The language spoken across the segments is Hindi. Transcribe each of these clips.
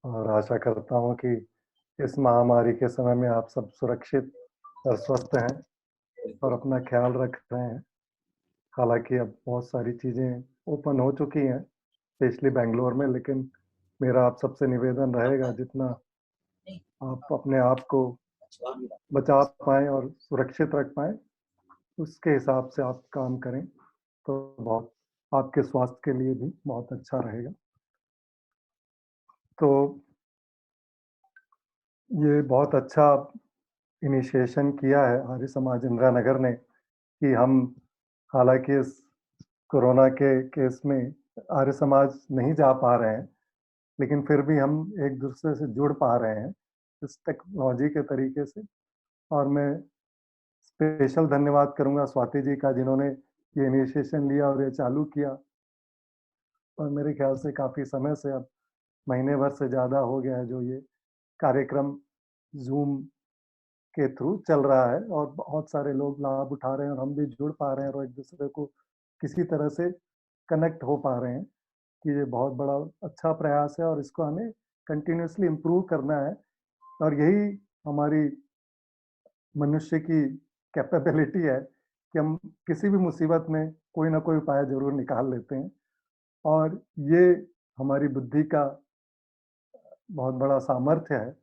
और आशा करता हूँ कि इस महामारी के समय में आप सब सुरक्षित और स्वस्थ हैं और अपना ख्याल रख रहे हैं। हालाँकि अब बहुत सारी चीज़ें ओपन हो चुकी हैं, स्पेशली बैंगलोर में, लेकिन मेरा आप सबसे निवेदन रहेगा जितना आप अपने आप को बचा पाएँ और सुरक्षित रख पाएँ, उसके हिसाब से आप काम करें, तो बहुत आपके स्वास्थ्य के लिए भी बहुत अच्छा रहेगा। तो ये बहुत अच्छा इनिशिएशन किया है आर्य समाज इंदिरा नगर ने कि हम हालाँकि इस कोरोना के केस में आर्य समाज नहीं जा पा रहे हैं, लेकिन फिर भी हम एक-दूसरे से जुड़ पा रहे हैं, इस टेक्नोलॉजी के तरीके से। और मैं स्पेशल धन्यवाद करूँगा स्वाति जी का जिन्होंने ये इनिशिएशन लिया और ये चालू किया और मेरे ख़्याल से काफ़ी समय से अब महीने भर से ज़्यादा हो गया है जो ये कार्यक्रम ज़ूम के थ्रू चल रहा है और बहुत सारे लोग लाभ उठा रहे हैं और हम भी जुड़ पा रहे हैं और एक-दूसरे को किसी तरह से कनेक्ट हो पा रहे हैं, कि ये बहुत बड़ा अच्छा प्रयास है और इसको हमें कंटिन्यूअसली इम्प्रूव करना है और यही हमारी मनुष्य की कैपेबिलिटी है कि हम किसी भी मुसीबत में कोई ना कोई उपाय ज़रूर निकाल लेते हैं और ये हमारी बुद्धि का बहुत बड़ा सामर्थ्य है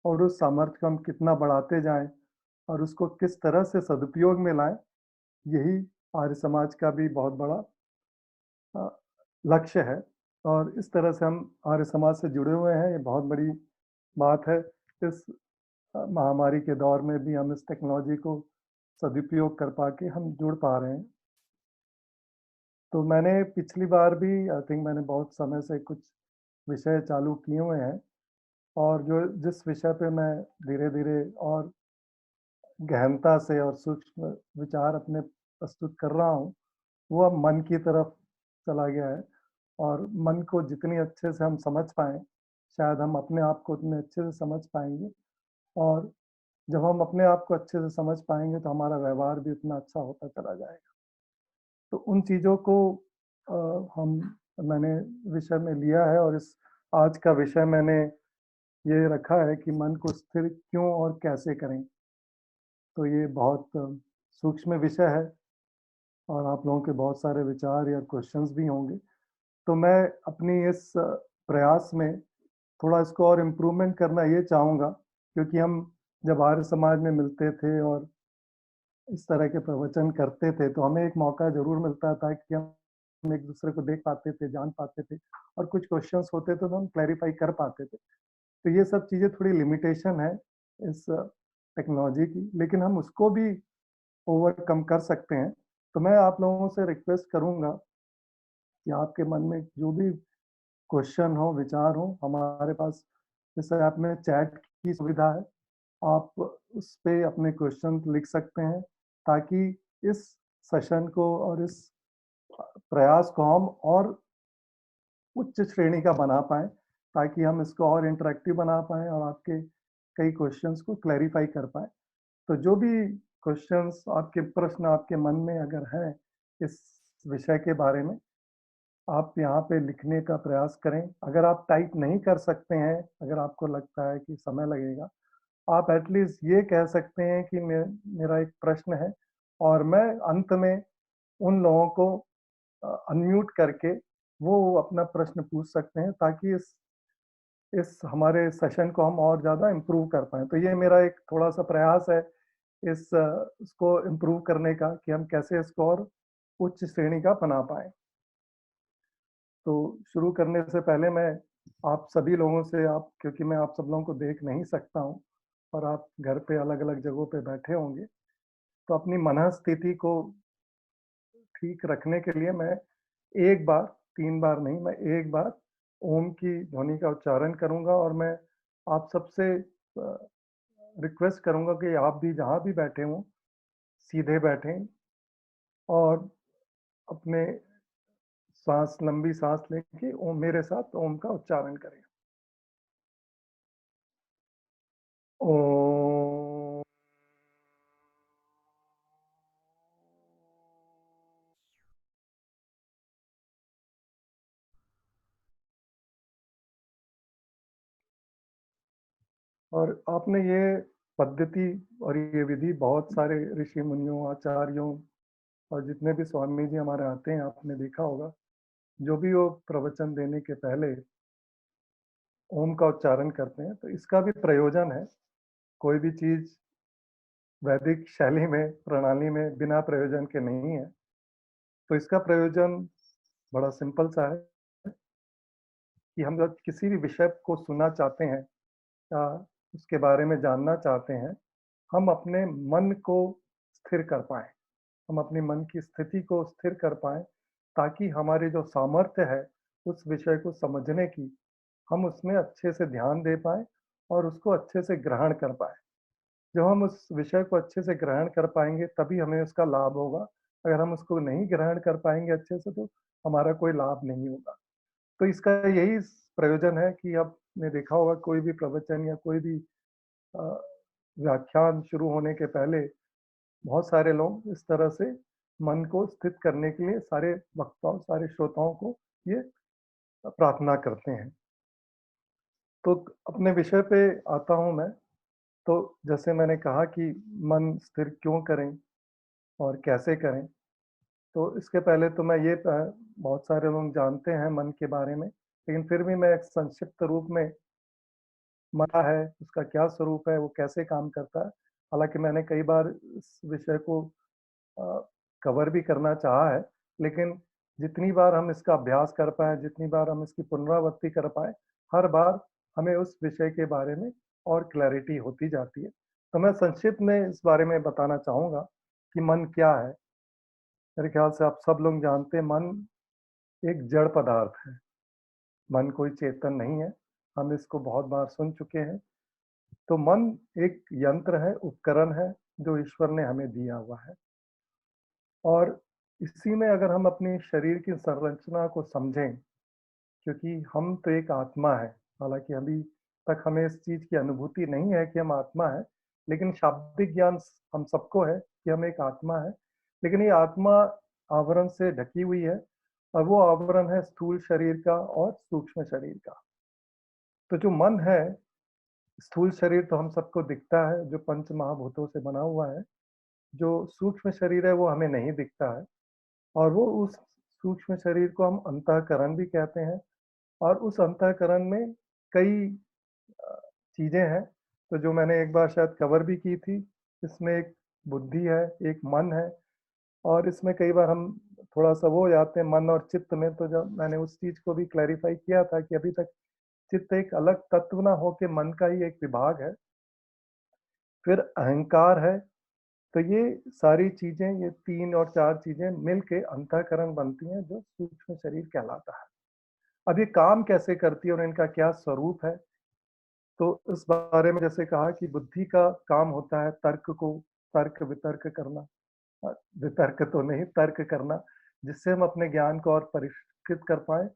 और उस सामर्थ्य को हम कितना बढ़ाते जाएँ और उसको किस तरह से सदुपयोग में लाएँ, यही आर्य समाज का भी बहुत बड़ा अ, लक्ष्य है और इस तरह से हम आर्य समाज से जुड़े हुए हैं, ये बहुत बड़ी बात है। इस महामारी के दौर में भी हम इस टेक्नोलॉजी को सदुपयोग कर पा के हम जुड़ पा रहे हैं। तो मैंने पिछली बार भी आई थिंक मैंने बहुत समय से कुछ विषय चालू किए हुए हैं और जो जिस विषय पे मैं धीरे-धीरे और गहनता से और सूक्ष्म विचार अपने प्रस्तुत कर रहा हूँ, वो अब मन की तरफ चला गया है और मन को जितनी अच्छे से हम समझ पाएँ, शायद हम अपने आप को उतने अच्छे से समझ पाएँगे और जब हम अपने आप को अच्छे से समझ पाएँगे, तो हमारा व्यवहार भी उतना अच्छा होता चला जाएगा। तो उन चीज़ों को हम मैंने विषय में लिया है और इस आज का विषय मैंने ये रखा है कि मन को स्थिर क्यों और कैसे करें? तो ये बहुत सूक्ष्म विषय है और आप लोगों के बहुत सारे विचार या क्वेश्चंस भी होंगे। तो मैं अपनी इस प्रयास में थोड़ा इसको और इम्प्रूवमेंट करना ये चाहूँगा, क्योंकि हम जब आर्य समाज में मिलते थे और इस तरह के प्रवचन करते थे, तो हमें एक मौका ज़रूर मिलता था कि हम एक-दूसरे को देख पाते थे, जान पाते थे और कुछ क्वेश्चंस होते थे तो हम क्लैरिफ़ाई कर पाते थे। तो ये सब चीज़ें थोड़ी लिमिटेशन है इस टेक्नोलॉजी की, लेकिन हम उसको भी ओवरकम कर सकते हैं। तो मैं आप लोगों से रिक्वेस्ट करूँगा कि आपके मन में जो भी क्वेश्चन हो, विचार हो, हमारे पास इस ऐप में चैट की सुविधा है। आप उस पे अपने क्वेश्चन लिख सकते हैं, ताकि इस सेशन को और इस प्रयास को हम और उच्च श्रेणी का बना पाएँ, ताकि हम इसको और इंटरैक्टिव बना पाएँ और आपके कई क्वेश्चंस को क्लैरिफ़ाई कर पाएँ। तो जो भी क्वेश्चंस आपके प्रश्न आपके मन में अगर हैं इस विषय के बारे में, आप यहाँ पे लिखने का प्रयास करें। अगर आप टाइप नहीं कर सकते हैं, अगर आपको लगता है कि समय लगेगा, आप एट लीस्ट ये कह सकते हैं कि मेरा एक प्रश्न है और मैं अंत में उन लोगों को अनम्यूट करके वो अपना प्रश्न पूछ सकते हैं, ताकि इस हमारे सेशन को हम और ज़्यादा इम्प्रूव कर पाएँ। तो ये मेरा एक थोड़ा-सा प्रयास है इसको इम्प्रूव करने का कि हम कैसे इसको और उच्च श्रेणी का बना पाएँ। तो शुरू करने से पहले मैं आप सभी लोगों से आप क्योंकि मैं आप सब लोगों को देख नहीं सकता हूँ और आप घर पे अलग-अलग जगहों पे बैठे होंगे, तो अपनी मनःस्थिति को ठीक रखने के लिए मैं एक बार, 3 बार नहीं, मैं एक बार ओम की ध्वनि का उच्चारण करूँगा और मैं आप सबसे रिक्वेस्ट करूँगा कि आप भी जहाँ भी बैठे हों, सीधे बैठें और अपने लंबी साँस लेके ओम मेरे साथ ओम का उच्चारण करें। ओम। और आपने ये पद्धति और ये विधि बहुत सारे ऋषि मुनियों, आचार्यों और जितने भी स्वामी जी हमारे आते हैं, आपने देखा होगा, जो भी वो प्रवचन देने के पहले ओम का उच्चारण करते हैं, तो इसका भी प्रयोजन है। कोई भी चीज़ वैदिक शैली में, प्रणाली में बिना प्रयोजन के नहीं है। तो इसका प्रयोजन बड़ा सिंपल सा है कि हम जब किसी भी विषय को सुनना चाहते हैं या उसके बारे में जानना चाहते हैं, हम अपने मन को स्थिर कर पाएँ। हम अपने मन की स्थिति को स्थिर कर पाएँ, ताकि हमारी जो सामर्थ्य है, उस विषय को समझने की, हम उसमें अच्छे से ध्यान दे पाएँ और उसको अच्छे से ग्रहण कर पाएँ। जब हम उस विषय को अच्छे से ग्रहण कर पाएँगे, तभी हमें उसका लाभ होगा। अगर हम उसको नहीं ग्रहण कर पाएँगे अच्छे से, तो हमारा कोई लाभ नहीं होगा। तो इसका यही प्रयोजन है कि आपने देखा होगा कोई भी प्रवचन या कोई भी अ, व्याख्यान शुरू होने के पहले बहुत सारे लोग इस तरह से मन को स्थित करने के लिए सारे वक्ताओं, सारे श्रोताओं को ये प्रार्थना करते हैं। तो अपने विषय पे आता हूँ मैं, तो जैसे मैंने कहा कि मन स्थिर क्यों करें और कैसे करें? तो इसके पहले तो मैं ये बहुत सारे लोग जानते हैं मन के बारे में, लेकिन फिर भी मैं एक संक्षिप्त रूप में मन है, उसका क्या स्वरूप है, वो कैसे काम करता है? हालाँकि मैंने कई बार इस विषय को अ, कवर भी करना चाहा है, लेकिन जितनी बार हम इसका अभ्यास कर पाएँ, जितनी बार हम इसकी पुनरावृत्ति कर पाएँ, हर बार हमें उस विषय के बारे में और क्लैरिटी होती जाती है। तो मैं संक्षिप्त में इस बारे में बताना चाहूँगा कि मन क्या है? मेरे ख्याल से आप सब लोग जानते हैं मन एक जड़ पदार्थ है। मन कोई चेतन नहीं है। हम इसको बहुत बार सुन चुके हैं। तो मन एक यंत्र है, उपकरण है, जो ईश्वर ने हमें दिया हुआ है। और इसी में अगर हम अपने शरीर की संरचना को समझें, क्योंकि हम तो एक आत्मा है, हालाँकि अभी तक हमें इस चीज़ की अनुभूति नहीं है कि हम आत्मा हैं, लेकिन शाब्दिक ज्ञान हम सबको है कि हम एक आत्मा है। लेकिन ये आत्मा आवरण से ढकी हुई है और वो आवरण है स्थूल शरीर का और सूक्ष्म शरीर का। तो जो मन है, स्थूल शरीर तो हम सबको दिखता है, जो पंच महाभूतों से बना हुआ है। जो सूक्ष्म शरीर है, वो हमें नहीं दिखता है। और वो उस सूक्ष्म शरीर को हम अंतःकरण भी कहते हैं और उस अंतःकरण में कई अ, चीज़ें हैं, तो जो मैंने एक बार शायद कवर भी की थी। इसमें एक बुद्धि है, एक मन है और इसमें कई बार हम थोड़ा-सा वो हो जाते हैं मन और चित्त में, तो जब मैंने उस चीज़ को भी क्लैरिफ़ाई किया था कि अभी तक चित्त एक अलग तत्व ना हो के मन का ही एक विभाग है। फिर अहंकार है, तो ये सारी चीज़ें, ये 3 और 4 चीज़ें मिल के अंतःकरण बनती हैं, जो सूक्ष्म शरीर कहलाता है। अब ये काम कैसे करती है और इनका क्या स्वरूप है? तो इस बारे में जैसे कहा कि बुद्धि का काम होता है तर्क-वितर्क करना। वितर्क तो नहीं, तर्क करना, जिससे हम अपने ज्ञान को और परिष्कृत कर पाएँ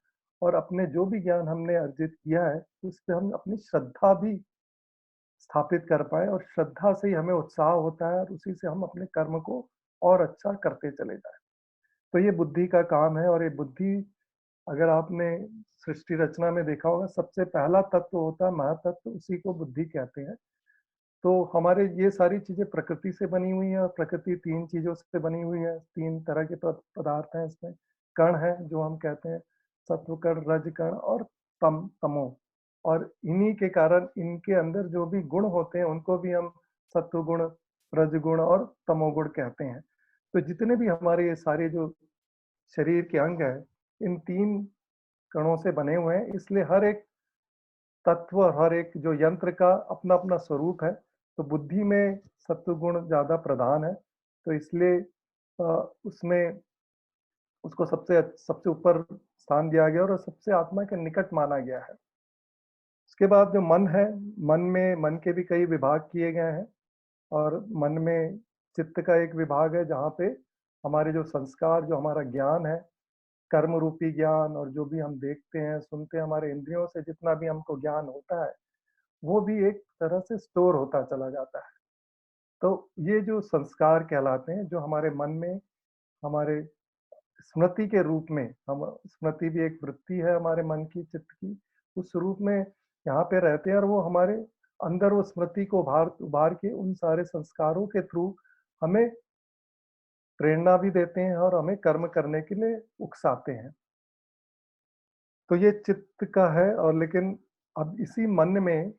और अपने जो भी ज्ञान हमने अर्जित किया है, उस पे हम अपनी श्रद्धा भी स्थापित कर पाएँ और श्रद्धा से ही हमें उत्साह होता है और उसी से हम अपने कर्म को और अच्छा करते चले जाएँ। तो ये बुद्धि का काम है और ये बुद्धि, अगर आपने सृष्टि रचना में देखा होगा, सबसे पहला तत्व होता है महातत्व, उसी को बुद्धि कहते हैं। तो हमारे ये सारी चीज़ें प्रकृति से बनी हुई हैं और प्रकृति 3 चीज़ों से बनी हुई है, 3 तरह के पदार्थ हैं इसमें। कण हैं जो हम कहते हैं, सत्व कण, रज कण और तमो। और इन्हीं के कारण इनके अंदर जो भी गुण होते हैं, उनको भी हम सत्व गुण, रज गुण और तमोगुण कहते हैं। तो जितने भी हमारे ये सारे जो शरीर के अंग हैं, इन 3 कणों से बने हुए हैं, इसलिए हर एक तत्व और हर एक जो यंत्र का अपना-अपना स्वरूप है। तो बुद्धि में सत्वगुण ज़्यादा प्रधान है, तो इसलिए अ, उसमें उसको सबसे ऊपर स्थान दिया गया और सबसे आत्मा के निकट माना गया है। उसके बाद जो मन है, मन के भी कई विभाग किए गए हैं और मन में चित्त का एक विभाग है, जहाँ पे हमारे जो संस्कार, जो हमारा ज्ञान है, कर्म रूपी ज्ञान और जो भी हम देखते हैं, सुनते हैं, हमारे इंद्रियों से जितना भी हमको ज्ञान होता है, वो भी एक तरह से स्टोर होता चला जाता है। तो ये जो संस्कार कहलाते हैं, जो हमारे मन में, हमारे स्मृति के रूप में, हम स्मृति भी एक वृत्ति है हमारे मन की, चित्त की, उस रूप में यहाँ पे रहते हैं और वो हमारे अंदर वो स्मृति को उभार उभार के उन सारे संस्कारों के थ्रू हमें प्रेरणा भी देते हैं और हमें कर्म करने के लिए उकसाते हैं। तो ये चित्त का है। और लेकिन अब इसी मन में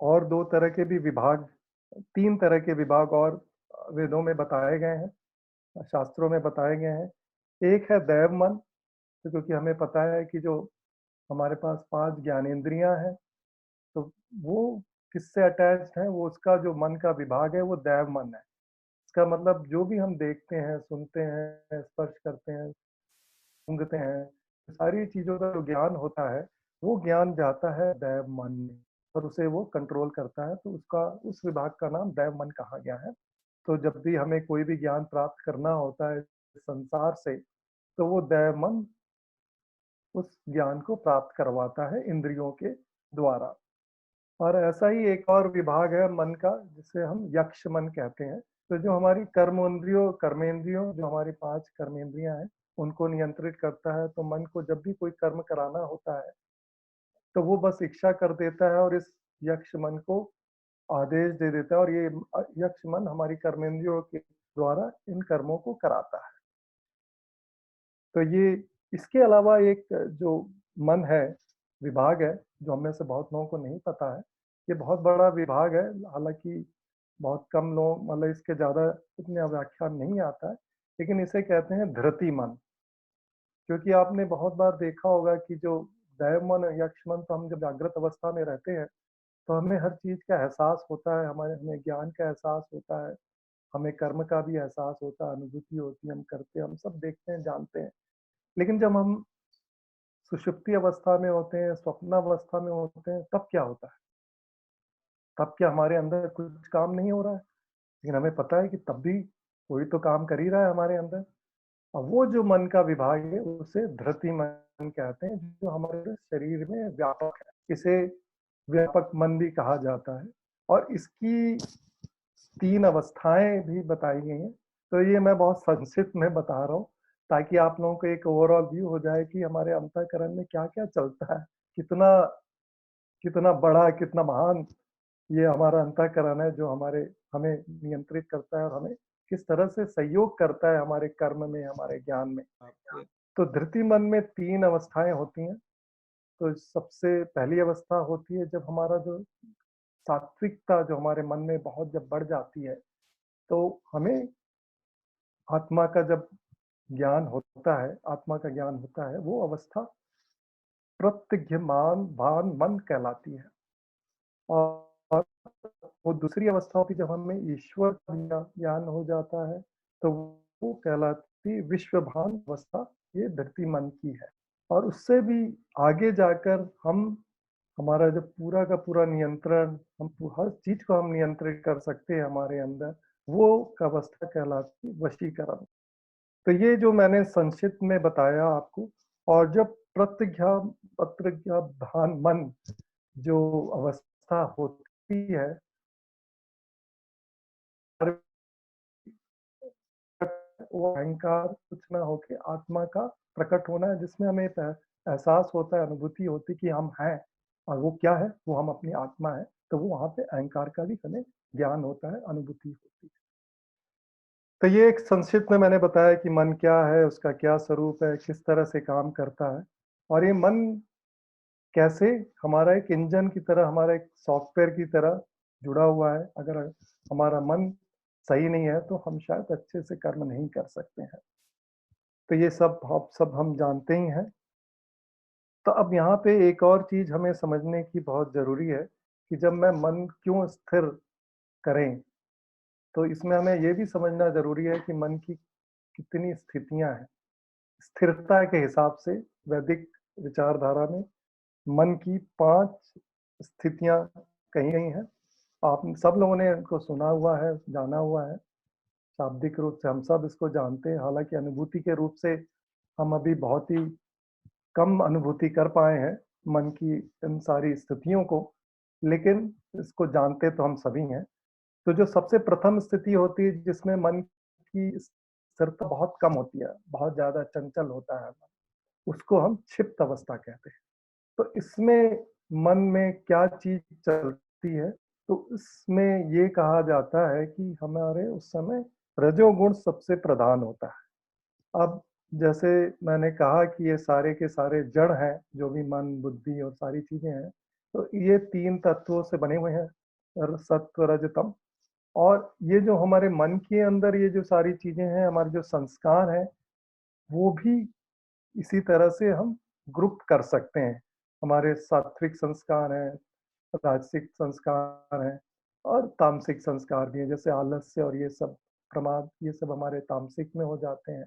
और 2 तरह के भी विभाग, 3 तरह के विभाग और वेदों में बताए गए हैं, शास्त्रों में बताए गए हैं। एक है दैव मन, तो क्योंकि हमें पता है कि जो हमारे पास 5 ज्ञानेंद्रियाँ हैं, तो वो किससे अटैच्ड हैं, वो उसका जो मन का विभाग है वो दैव मन है। इसका मतलब जो भी हम देखते हैं, सुनते हैं, स्पर्श करते हैं, सूंघते हैं, सारी चीज़ों का जो ज्ञान होता है, वो ज्ञान जाता है दैव मन में और उसे वो कंट्रोल करता है, तो उसका उस विभाग का नाम दैव मन कहा गया है। तो जब भी हमें कोई भी ज्ञान प्राप्त करना होता है संसार से, तो वो दैव मन उस ज्ञान को प्राप्त करवाता है इंद्रियों के द्वारा। और ऐसा ही एक और विभाग है मन का, जिसे हम यक्ष मन कहते हैं। तो जो हमारी कर्मेंद्रियों जो हमारी 5 कर्मेंद्रियां हैं, उनको नियंत्रित करता है। तो मन को जब भी कोई कर्म कराना होता है, तो वो बस इच्छा कर देता है और इस यक्ष मन को आदेश दे देता है, और ये यक्ष मन हमारी कर्मेंद्रियों के द्वारा इन कर्मों को कराता है। तो ये इसके अलावा एक जो मन है, विभाग है, जो हम में से बहुत लोगों को नहीं पता है। ये बहुत बड़ा विभाग है, हालाँकि बहुत कम लोग मतलब इसके ज़्यादा इतने व्याख्यान नहीं आता है, लेकिन इसे कहते हैं धृति मन। क्योंकि आपने बहुत बार देखा होगा कि जो दैव मन और यक्ष मन, तो हम जब जागृत अवस्था में रहते हैं, तो हमें हर चीज़ का एहसास होता है, हमें ज्ञान का एहसास होता है, हमें कर्म का भी एहसास होता है, अनुभूति होती है, हम करते हैं, हम सब देखते हैं, जानते हैं। लेकिन जब हम सुषुप्ति अवस्था में होते हैं, स्वप्नावस्था में होते हैं, तब क्या होता है? तब क्या हमारे अंदर कुछ काम नहीं हो रहा है? लेकिन हमें पता है कि तब भी कोई तो काम कर ही रहा है हमारे अंदर। और वो जो मन का विभाग है, उसे धृति मन कहते हैं, जो हमारे शरीर में व्यापक है। इसे व्यापक मन भी कहा जाता है और इसकी 3 अवस्थाएँ भी बताई गई हैं। तो ये मैं बहुत संक्षिप्त में बता रहा हूँ, ताकि आप लोगों को एक ओवरऑल व्यू हो जाए कि हमारे अंतःकरण में क्या-क्या चलता है। कितना कितना बड़ा, कितना महान ये हमारा अंतःकरण है, जो हमें नियंत्रित करता है और हमें किस तरह से सहयोग करता है हमारे कर्म में, हमारे ज्ञान में। तो धृति मन में 3 अवस्थाएँ होती हैं। तो सबसे पहली अवस्था होती है जब हमारा जो सात्विकता जो हमारे मन में बहुत जब बढ़ जाती है, तो हमें आत्मा का जब ज्ञान होता है, आत्मा का ज्ञान होता है, वो अवस्था प्रत्यग्यमान भान मन कहलाती है। और वो दूसरी अवस्था होती है जब हमें ईश्वर का ज्ञान हो जाता है, तो वो कहलाती विश्व भान अवस्था, ये धरती मन की है। और उससे भी आगे जाकर हम हमारा जो पूरा का पूरा नियंत्रण, हर चीज को हम नियंत्रित कर सकते हैं हमारे अंदर, वो अवस्था कहलाती वशीकरण। तो ये जो मैंने संक्षिप्त में बताया आपको। और जब प्रत्यज्ञा भान मन जो अवस्था होती है, वो अहंकार कुछ ना होके आत्मा का प्रकट होना है, जिसमें हमें एहसास होता है, अनुभूति होती है कि हम हैं। और वो क्या है? वो हम अपनी आत्मा है। तो वो वहाँ पे अहंकार का भी हमें ज्ञान होता है, अनुभूति होती है। तो ये एक संक्षिप्त में मैंने बताया कि मन क्या है, उसका क्या स्वरूप है, किस तरह से काम करता है। और ये मन कैसे हमारा एक इंजन की तरह, हमारा एक सॉफ्टवेयर की तरह जुड़ा हुआ है। अगर हमारा मन सही नहीं है, तो हम शायद अच्छे से कर्म नहीं कर सकते हैं। तो ये सब हम जानते ही हैं। तो अब यहाँ पे एक और चीज़ हमें समझने की बहुत ज़रूरी है कि जब मैं मन क्यों स्थिर करें, तो इसमें हमें ये भी समझना ज़रूरी है कि मन की कितनी स्थितियाँ हैं। स्थिरता के हिसाब से वैदिक विचारधारा में मन की 5 स्थितियाँ कही गई हैं। आप सब लोगों ने इनको सुना हुआ है, जाना हुआ है। शाब्दिक रूप से हम सब इसको जानते हैं, हालाँकि अनुभूति के रूप से हम अभी बहुत ही कम अनुभूति कर पाए हैं मन की इन सारी स्थितियों को, लेकिन इसको जानते तो हम सभी हैं। तो जो सबसे प्रथम स्थिति होती है जिसमें मन की स्थिरता बहुत कम होती है, बहुत ज़्यादा चंचल होता है मन, उसको हम क्षिप्त अवस्था कहते हैं। तो इसमें मन में क्या चीज़ चलती होती है, तो इसमें ये कहा जाता है कि हमारे उस समय रजोगुण सबसे प्रधान होता है। अब जैसे मैंने कहा कि ये सारे के सारे जड़ हैं, जो भी मन, बुद्धि और सारी चीज़ें हैं, तो ये 3 तत्वों से बने हुए हैं, सत्व, रज, तम। और ये जो हमारे मन के अंदर ये जो सारी चीज़ें हैं, हमारे जो संस्कार हैं, वो भी इसी तरह से हम ग्रुप कर सकते हैं। हमारे सात्विक संस्कार हैं, राजसिक संस्कार हैं और तामसिक संस्कार भी हैं, जैसे आलस्य और ये सब प्रमाद, ये सब हमारे तामसिक में हो जाते हैं।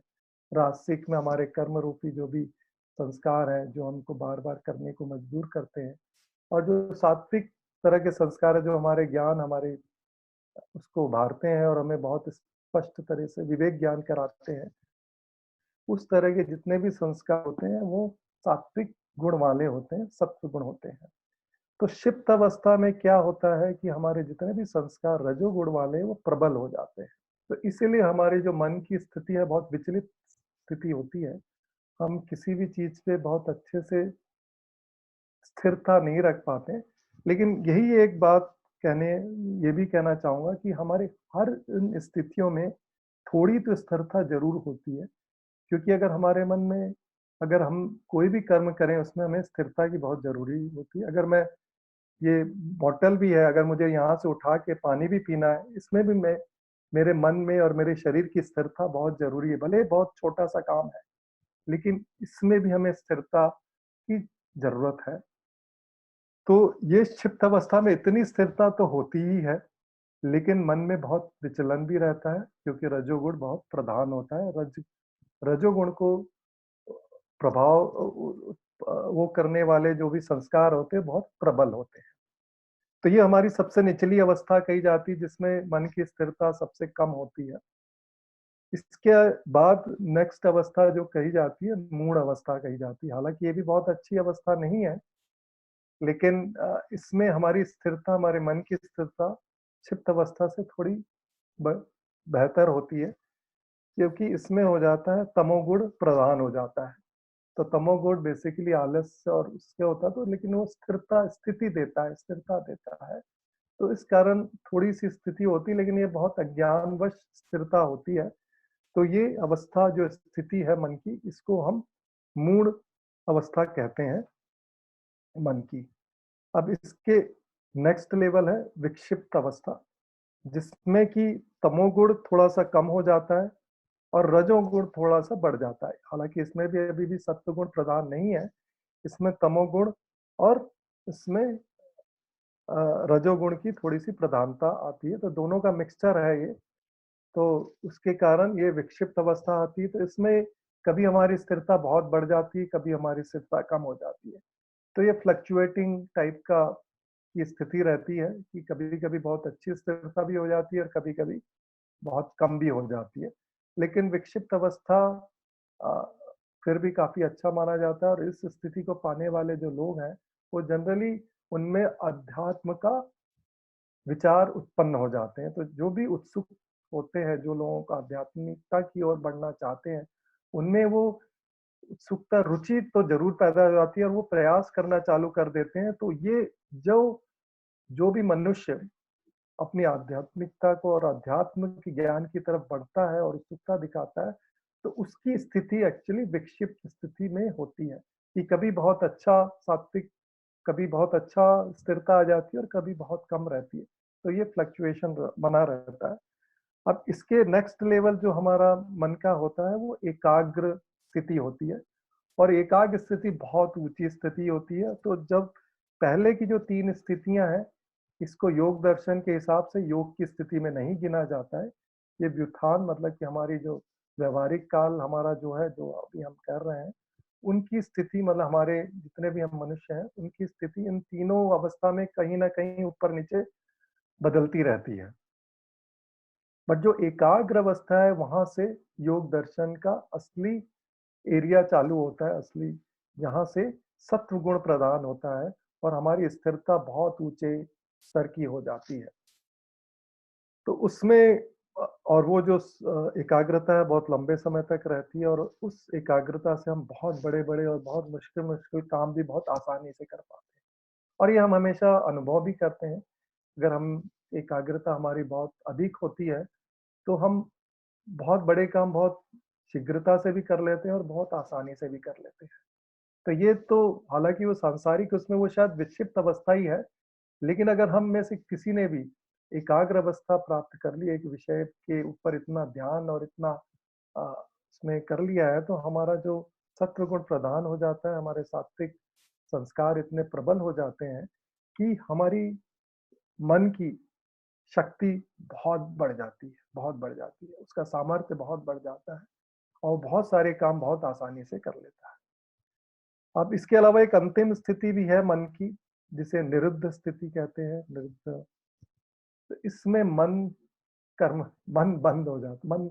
राजसिक में हमारे कर्म रूपी जो भी संस्कार हैं, जो हमको बार-बार करने को मजबूर करते हैं। और जो सात्विक तरह के संस्कार हैं, जो हमारे ज्ञान, हमारे उसको उभारते हैं और हमें बहुत स्पष्ट तरह से विवेक ज्ञान कराते हैं। उस तरह के जितने भी संस्कार होते हैं, वो सात्विक गुण वाले होते हैं, सत्व गुण होते हैं। तो क्षिप्त अवस्था में क्या होता है कि हमारे जितने भी संस्कार रजोगुण वाले हैं, वो प्रबल हो जाते हैं। तो इसीलिए हमारी जो मन की स्थिति है, बहुत विचलित स्थिति होती है। हम किसी भी चीज़ पे बहुत अच्छे से स्थिरता नहीं रख पाते। लेकिन यही एक बात कहने ये भी कहना चाहूँगा कि हमारे हर इन स्थितियों में थोड़ी तो स्थिरता ज़रूर होती है। क्योंकि अगर हमारे मन में अगर हम कोई भी कर्म करें, उसमें हमें स्थिरता की बहुत ज़रूरी होती है। अगर मैं ये बॉटल भी है, अगर मुझे यहाँ से उठा के पानी भी पीना है, इसमें भी मैं मेरे मन में और मेरे शरीर की स्थिरता बहुत ज़रूरी है। भले ही बहुत छोटा-सा काम है, लेकिन इसमें भी हमें स्थिरता की ज़रूरत है। तो ये क्षिप्त अवस्था में इतनी स्थिरता तो होती ही है, लेकिन मन में बहुत विचलन भी रहता है, क्योंकि रजोगुण बहुत प्रधान होता है। रजोगुण को प्रभाव वो करने वाले जो भी संस्कार होते हैं, बहुत प्रबल होते हैं। तो ये हमारी सबसे निचली अवस्था कही जाती है, जिसमें मन की स्थिरता सबसे कम होती है। इसके बाद नेक्स्ट अवस्था जो कही जाती है, मूढ़ अवस्था कही जाती है। हालाँकि ये भी बहुत अच्छी अवस्था नहीं है, लेकिन इसमें हमारी स्थिरता, हमारे मन की स्थिरता क्षिप्त अवस्था से थोड़ी ब बेहतर होती है, क्योंकि इसमें हो जाता है तमोगुण प्रधान हो जाता है। तो तमोगुण बेसिकली आलस्य और उससे होता है, तो लेकिन वो स्थिति देता है, स्थिरता देता है। तो इस कारण थोड़ी-सी स्थिति होती है, लेकिन ये बहुत अज्ञानवश स्थिरता होती है। तो ये अवस्था जो स्थिति है मन की, इसको हम मूढ़ अवस्था कहते हैं मन की। अब इसके नेक्स्ट लेवल है विक्षिप्त अवस्था, जिसमें कि तमोगुण थोड़ा-सा कम हो जाता है और रजोगुण थोड़ा-सा बढ़ जाता है। हालाँकि इसमें भी अभी भी सत्वगुण प्रधान नहीं है, इसमें तमोगुण और इसमें रजोगुण की थोड़ी-सी प्रधानता आती है, तो दोनों का मिक्सचर है ये। तो उसके कारण ये विक्षिप्त अवस्था आती है, तो इसमें कभी हमारी स्थिरता बहुत बढ़ जाती है, कभी हमारी स्थिरता कम हो जाती है। तो ये फ्लक्चुएटिंग टाइप का की स्थिति रहती है कि कभी-कभी बहुत अच्छी स्थिरता भी हो जाती है और कभी-कभी बहुत कम भी हो जाती है। लेकिन विक्षिप्त अवस्था अ, फिर भी काफ़ी अच्छा माना जाता है और इस स्थिति को पाने वाले जो लोग हैं, वो जनरली उनमें अध्यात्म का विचार उत्पन्न हो जाते हैं। तो जो भी उत्सुक होते हैं, जो लोगों का आध्यात्मिकता की ओर बढ़ना चाहते हैं, उनमें वो उत्सुकता, रुचि तो ज़रूर पैदा हो जाती है और वो प्रयास करना चालू कर देते हैं। तो ये जो जो भी मनुष्य अपनी आध्यात्मिकता को और अध्यात्म के ज्ञान की तरफ बढ़ता है और उत्सुकता दिखाता है, तो उसकी स्थिति एक्चुअली विक्षिप्त स्थिति में होती है, कि कभी बहुत अच्छा सात्विक, कभी बहुत अच्छा स्थिरता आ जाती है और कभी बहुत कम रहती है। तो ये फ्लक्चुएशन बना रहता है। अब इसके नेक्स्ट लेवल जो हमारा मन का होता है, वो एकाग्र स्थिति होती है और एकाग्र स्थिति बहुत ऊँची स्थिति होती है। तो जब पहले की जो 3 स्थितियाँ हैं, इसको योग दर्शन के हिसाब से योग की स्थिति में नहीं गिना जाता है। ये व्युत्थान मतलब कि हमारी जो व्यावहारिक काल हमारा जो है, जो अभी हम कर रहे हैं, उनकी स्थिति मतलब हमारे जितने भी हम मनुष्य हैं, उनकी स्थिति इन तीनों अवस्था में कहीं न कहीं ऊपर-नीचे बदलती रहती है। बट जो एकाग्र अवस्था है, वहाँ से योग दर्शन का असली एरिया चालू होता है, असली जहाँ से सत्व गुण प्रदान होता है और हमारी स्थिरता बहुत ऊँचे स्तर की हो जाती है। तो उसमें और वो जो एकाग्रता है बहुत लंबे समय तक रहती है और उस एकाग्रता से हम बहुत बड़े-बड़े और बहुत मुश्किल-मुश्किल काम भी बहुत आसानी से कर पाते हैं। और ये हम हमेशा अनुभव भी करते हैं अगर हम एकाग्रता हमारी बहुत अधिक होती है, तो हम बहुत बड़े काम बहुत शीघ्रता से भी कर लेते हैं और बहुत आसानी से भी कर लेते हैं। तो ये तो हालाँकि वो सांसारिक उसमें वो शायद विक्षिप्त अवस्था ही है, लेकिन अगर हम में से किसी ने भी एकाग्र अवस्था प्राप्त कर ली, एक विषय के ऊपर इतना ध्यान और इतना अ, उसमें कर लिया है, तो हमारा जो सत्वगुण प्रधान हो जाता है, हमारे सात्विक संस्कार इतने प्रबल हो जाते हैं कि हमारी मन की शक्ति बहुत बढ़ जाती है, बहुत बढ़ जाती है। उसका सामर्थ्य बहुत बढ़ जाता है और बहुत सारे काम बहुत आसानी से कर लेता है। अब इसके अलावा एक अंतिम स्थिति भी है मन की, जिसे निरुद्ध स्थिति कहते हैं, निरुद्ध। तो इसमें कर्म मन बंद हो जाता, मन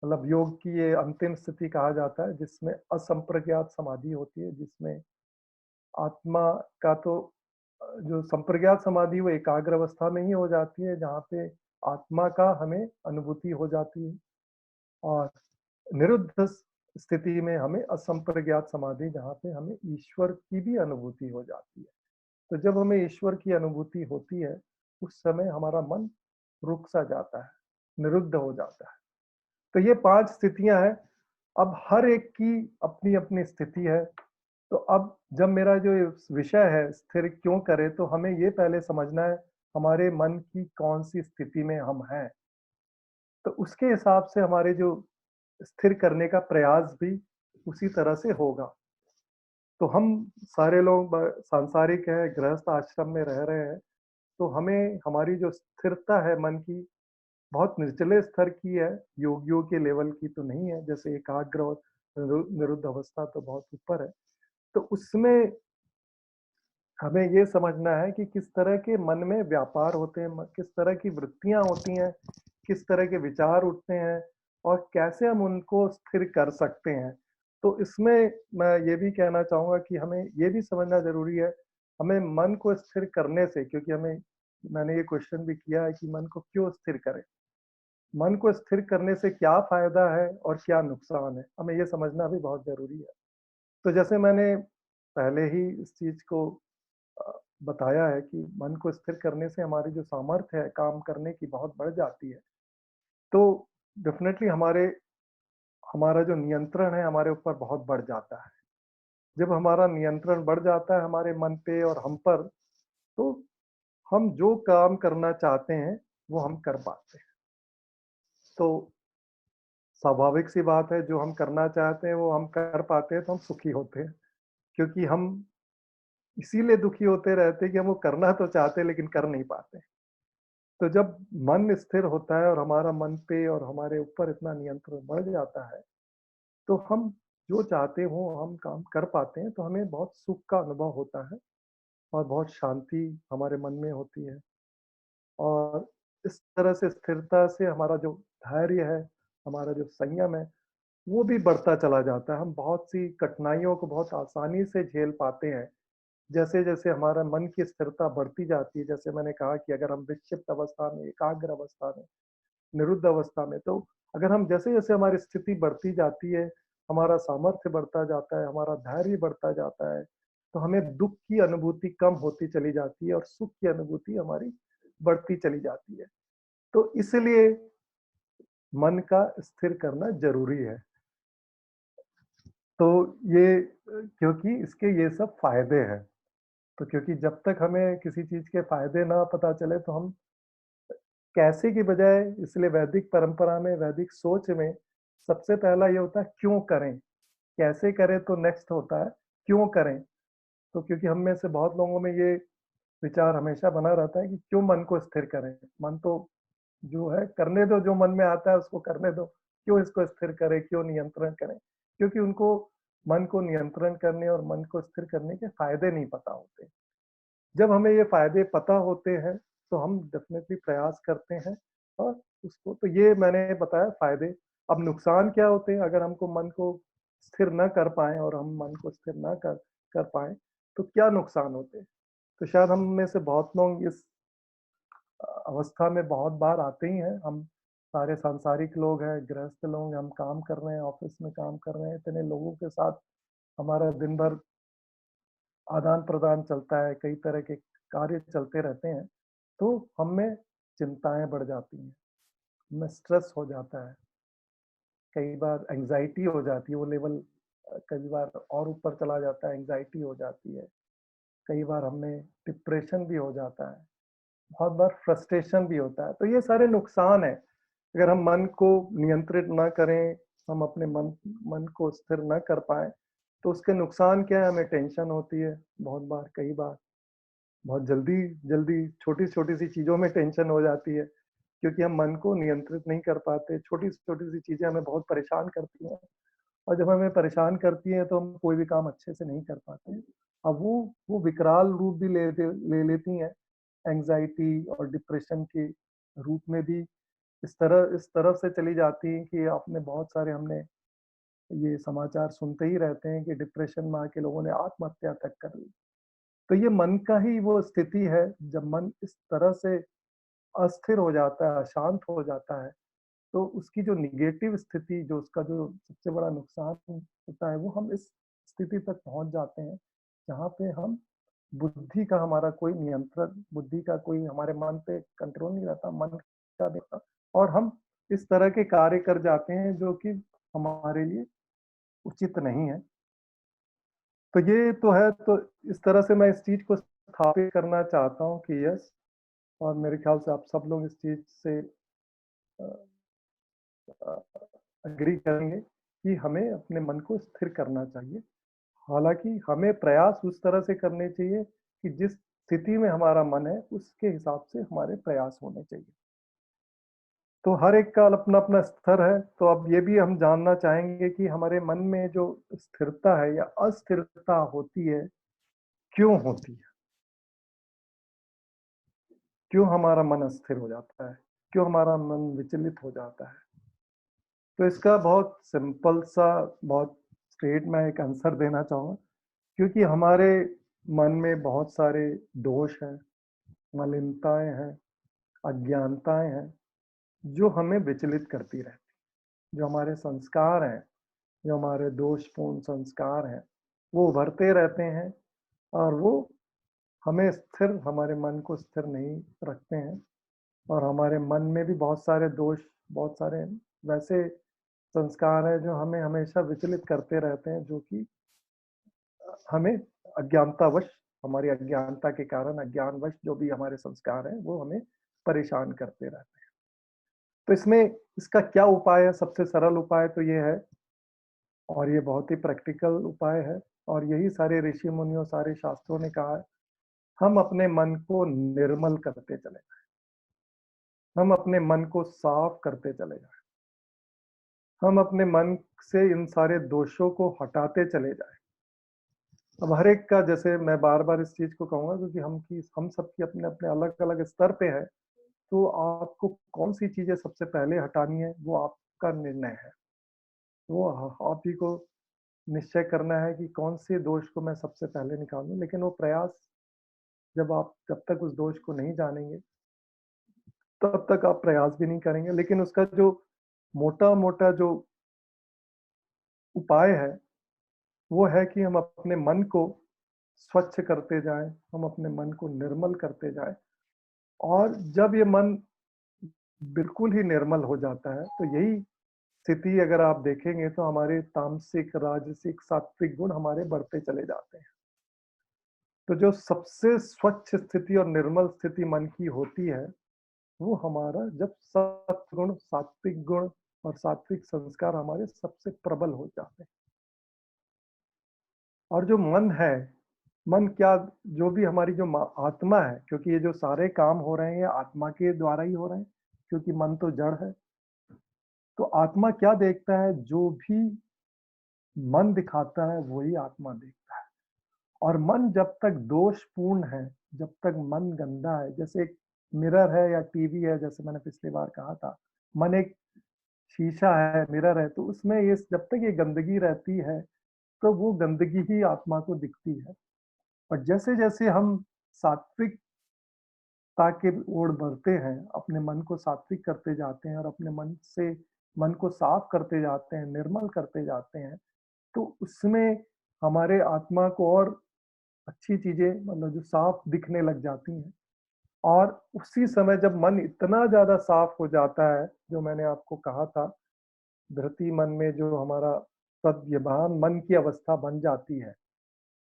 मतलब योग की ये अंतिम स्थिति कहा जाता है, जिसमें असंप्रज्ञात समाधि होती है, जिसमें आत्मा का तो जो संप्रज्ञात समाधि वो एकाग्र अवस्था में ही हो जाती है, जहाँ पे आत्मा का हमें अनुभूति हो जाती है और निरुद्ध स्थिति में हमें असंप्रज्ञात समाधि, जहाँ पे हमें ईश्वर की भी अनुभूति हो जाती है। तो जब हमें ईश्वर की अनुभूति होती है, उस समय हमारा मन रुक सा जाता है, निरुद्ध हो जाता है। तो ये 5 स्थितियाँ हैं। अब हर एक की अपनी-अपनी स्थिति है। तो अब जब मेरा जो ये विषय है स्थिर क्यों करें, तो हमें ये पहले समझना है हमारे मन की कौन-सी स्थिति में हम हैं। तो उसके हिसाब से हमारे जो स्थिर करने का प्रयास भी उसी तरह से होगा। तो हम सारे लोग सांसारिक हैं, गृहस्थ आश्रम में रह रहे हैं, तो हमें हमारी जो स्थिरता है मन की, बहुत निचले स्तर की है, योगियों के लेवल की तो नहीं है, जैसे एकाग्र और निरुद्ध अवस्था तो बहुत ऊपर है। तो उसमें हमें ये समझना है कि किस तरह के मन में व्यापार होते हैं, किस तरह की वृत्तियाँ होती हैं, किस तरह के विचार उठते हैं और कैसे हम उनको स्थिर कर सकते हैं। तो इसमें मैं ये भी कहना चाहूँगा कि हमें ये भी समझना ज़रूरी है, हमें मन को स्थिर करने से, क्योंकि मैंने ये क्वेश्चन भी किया है कि मन को क्यों स्थिर करें? मन को स्थिर करने से क्या फ़ायदा है और क्या नुकसान है? हमें ये समझना भी बहुत ज़रूरी है। तो जैसे मैंने पहले ही इस चीज़ को अ, बताया है कि मन को स्थिर करने से हमारी जो सामर्थ्य है काम करने की बहुत बढ़ जाती है। तो डेफ़िनेटली हमारा जो नियंत्रण है हमारे ऊपर बहुत बढ़ जाता है। जब हमारा नियंत्रण बढ़ जाता है हमारे मन पे और हम पर, तो हम जो काम करना चाहते हैं, वो हम कर पाते हैं। तो स्वाभाविक सी बात है, जो हम करना चाहते हैं वो हम कर पाते हैं तो हम सुखी होते हैं। क्योंकि हम इसीलिए दुखी होते रहते हैं कि हम वो करना तो चाहते हैं लेकिन कर नहीं पाते। तो जब मन स्थिर होता है और हमारा मन पे और हमारे ऊपर इतना नियंत्रण बढ़ जाता है, तो हम जो चाहते हो हम काम कर पाते हैं, तो हमें बहुत सुख का अनुभव होता है और बहुत शांति हमारे मन में होती है। और इस तरह से स्थिरता से हमारा जो धैर्य है, हमारा जो संयम है, वो भी बढ़ता चला जाता है। हम बहुत सी कठिनाइयों को बहुत आसानी से झेल पाते हैं। जैसे-जैसे हमारा मन की स्थिरता बढ़ती जाती है, जैसे मैंने कहा कि अगर हम विक्षिप्त अवस्था में, एकाग्र अवस्था में, निरुद्ध अवस्था में, तो अगर हम जैसे-जैसे हमारी स्थिति बढ़ती जाती है, हमारा सामर्थ्य बढ़ता जाता है, हमारा धैर्य बढ़ता जाता है, तो हमें दुःख की अनुभूति कम होती चली जाती है और सुख की अनुभूति हमारी बढ़ती चली जाती है। तो इसलिए मन का स्थिर करना ज़रूरी है। तो क्योंकि इसके ये सब फ़ायदे हैं। तो क्योंकि जब तक हमें किसी चीज़ के फ़ायदे ना पता चले, तो हम कैसे की बजाय, इसलिए वैदिक परंपरा में, वैदिक सोच में सबसे पहला ये होता है क्यों करें? कैसे करें तो नेक्स्ट होता है क्यों करें? तो क्योंकि हम में से बहुत लोगों में ये विचार हमेशा बना रहता है कि क्यों मन को स्थिर करें? मन तो जो है करने दो, जो मन में आता है उसको करने दो। क्यों इसको स्थिर करें? क्यों नियंत्रण करें? क्योंकि उनको मन को नियंत्रण करने और मन को स्थिर करने के फ़ायदे नहीं पता होते। जब हमें ये फ़ायदे पता होते हैं, तो हम डेफ़िनेटली प्रयास करते हैं और उसको, तो ये मैंने बताया फ़ायदे। अब नुकसान क्या होते हैं अगर हमको मन को स्थिर न कर पाएँ और हम मन को स्थिर ना कर कर पाएँ, तो क्या नुकसान होते हैं? तो शायद हम में से बहुत लोग इस अवस्था में बहुत बार आते ही हैं। हम सारे सांसारिक लोग हैं, गृहस्थ लोग हैं, हम काम कर रहे हैं, ऑफ़िस में काम कर रहे हैं, इतने लोगों के साथ हमारा दिन भर आदान-प्रदान चलता है, कई तरह के कार्य चलते रहते हैं। तो हम में चिंताएँ बढ़ जाती हैं, हमें स्ट्रेस हो जाता है, कई बार एंग्ज़ायटी हो जाती है, वो लेवल कई बार और ऊपर चला जाता है, एंग्ज़ायटी हो जाती है, कई बार हमें डिप्रेशन भी हो जाता है, बहुत बार फ्रस्ट्रेशन भी होता है, तो ये सारे नुकसान हैं। अगर हम मन को नियंत्रित ना करें, हम अपने मन मन को स्थिर ना कर पाएँ, तो उसके नुकसान क्या है? हमें टेंशन होती है, बहुत बार, कई बार, बहुत जल्दी-जल्दी, छोटी-छोटी सी चीज़ों में टेंशन हो जाती है, क्योंकि हम मन को नियंत्रित नहीं कर पाते, छोटी-छोटी सी चीज़ें हमें बहुत परेशान करती हैं और जब हमें परेशान करती हैं, तो हम कोई भी काम अच्छे से नहीं कर पाते हैं। अब वो विकराल रूप भी ले लेती हैं, एंग्ज़ायटी और डिप्रेशन के रूप में भी इस तरफ से चली जाती हैं कि आपने बहुत सारे हमने ये समाचार सुनते ही रहते हैं कि डिप्रेशन में आके लोगों ने आत्महत्या तक कर ली। तो ये मन का ही वो स्थिति है, जब मन इस तरह से अस्थिर हो जाता है, अशांत हो जाता है, तो उसकी जो नेगेटिव स्थिति, जो उसका जो सबसे बड़ा नुकसान होता है, वो हम इस स्थिति तक पहुँच जाते हैं, जहाँ पे हम बुद्धि का हमारा कोई नियंत्रण, बुद्धि का कोई हमारे मन पे कंट्रोल नहीं रहता, मन का भी रहता और हम इस तरह के कार्य कर जाते हैं, जो कि हमारे लिए उचित नहीं है। तो ये तो है, तो इस तरह से मैं इस चीज़ को स्थापित करना चाहता हूँ कि यस, और मेरे ख्याल से आप सब लोग इस चीज़ से अ अ, एग्री करेंगे कि हमें अपने मन को स्थिर करना चाहिए। हालाँकि हमें प्रयास उस तरह से करने चाहिए कि जिस स्थिति में हमारा मन है, उसके हिसाब से हमारे प्रयास होने चाहिए। तो हर एक का अपना-अपना स्तर है, तो अब ये भी हम जानना चाहेंगे कि हमारे मन में जो स्थिरता है या अस्थिरता होती है, क्यों होती है? क्यों हमारा मन अस्थिर हो जाता है? क्यों हमारा मन विचलित हो जाता है? तो इसका बहुत सिंपल सा, बहुत स्ट्रेट मैं एक आंसर देना चाहूँगा, क्योंकि हमारे मन में बहुत सारे दोष हैं, मलिनताएँ हैं, अज्ञानताएँ हैं, जो हमें विचलित करती रहती हैं। जो हमारे संस्कार हैं, जो हमारे दोषपूर्ण संस्कार हैं, वो उभरते रहते हैं और वो हमें स्थिर, हमारे मन को स्थिर नहीं रखते हैं और हमारे मन में भी बहुत सारे दोष, बहुत सारे वैसे संस्कार हैं जो हमें हमेशा विचलित करते रहते हैं, जो कि हमें अज्ञानतावश, हमारी अज्ञानता के कारण, अज्ञानवश जो भी हमारे संस्कार हैं, वो हमें परेशान करते रहते हैं। तो इसमें इसका क्या उपाय है? सबसे सरल उपाय तो ये है, और ये बहुत ही प्रैक्टिकल उपाय है, और यही सारे ऋषि मुनियों, सारे शास्त्रों ने कहा है, हम अपने मन को निर्मल करते चले जाएँ, हम अपने मन को साफ करते चले जाएँ, हम अपने मन से इन सारे दोषों को हटाते चले जाएँ। अब हर एक का, जैसे मैं बार-बार इस चीज़ को कहूँगा, क्योंकि हम सबकी अपने-अपने अलग-अलग स्तर पे है, तो आपको कौन-सी चीज़ें सबसे पहले हटानी है, वो आपका निर्णय है। वो आप ही को निश्चय करना है कि कौन से दोष को मैं सबसे पहले निकालूँ, लेकिन वो प्रयास, जब तक उस दोष को नहीं जानेंगे, तब तक आप प्रयास भी नहीं करेंगे। लेकिन उसका जो मोटा-मोटा जो उपाय है, वो है कि हम अपने मन को स्वच्छ करते जाएँ, हम अपने मन को निर्मल करते जाएँ, और जब ये मन बिल्कुल ही निर्मल हो जाता है, तो यही स्थिति अगर आप देखेंगे, तो हमारे तामसिक, राजसिक, सात्विक गुण हमारे बढ़ते चले जाते हैं। तो जो सबसे स्वच्छ स्थिति और निर्मल स्थिति मन की होती है, वो हमारा जब सत्गुण, सात्विक गुण और सात्विक संस्कार हमारे सबसे प्रबल हो जाते हैं। और जो मन है, मन क्या, जो भी हमारी जो आत्मा है, क्योंकि ये जो सारे काम हो रहे हैं, ये आत्मा के द्वारा ही हो रहे हैं, क्योंकि मन तो जड़ है। तो आत्मा क्या देखता है? जो भी मन दिखाता है, वही आत्मा देखता है। और मन जब तक दोषपूर्ण है, जब तक मन गंदा है, जैसे एक मिरर है या टीवी है, जैसे मैंने पिछली बार कहा था, मन एक शीशा है, मिरर है, तो उसमें ये जब तक ये गंदगी रहती है, तो वो गंदगी ही आत्मा को दिखती है। और जैसे-जैसे हम सात्विकता के ओर बढ़ते हैं, अपने मन को सात्विक करते जाते हैं और अपने मन को साफ करते जाते हैं, निर्मल करते जाते हैं, तो उसमें हमारे आत्मा को और अच्छी चीज़ें, मतलब जो साफ दिखने लग जाती हैं। और उसी समय जब मन इतना ज़्यादा साफ हो जाता है, जो मैंने आपको कहा था, धृति मन में जो हमारा तद्यभान मन की अवस्था बन जाती है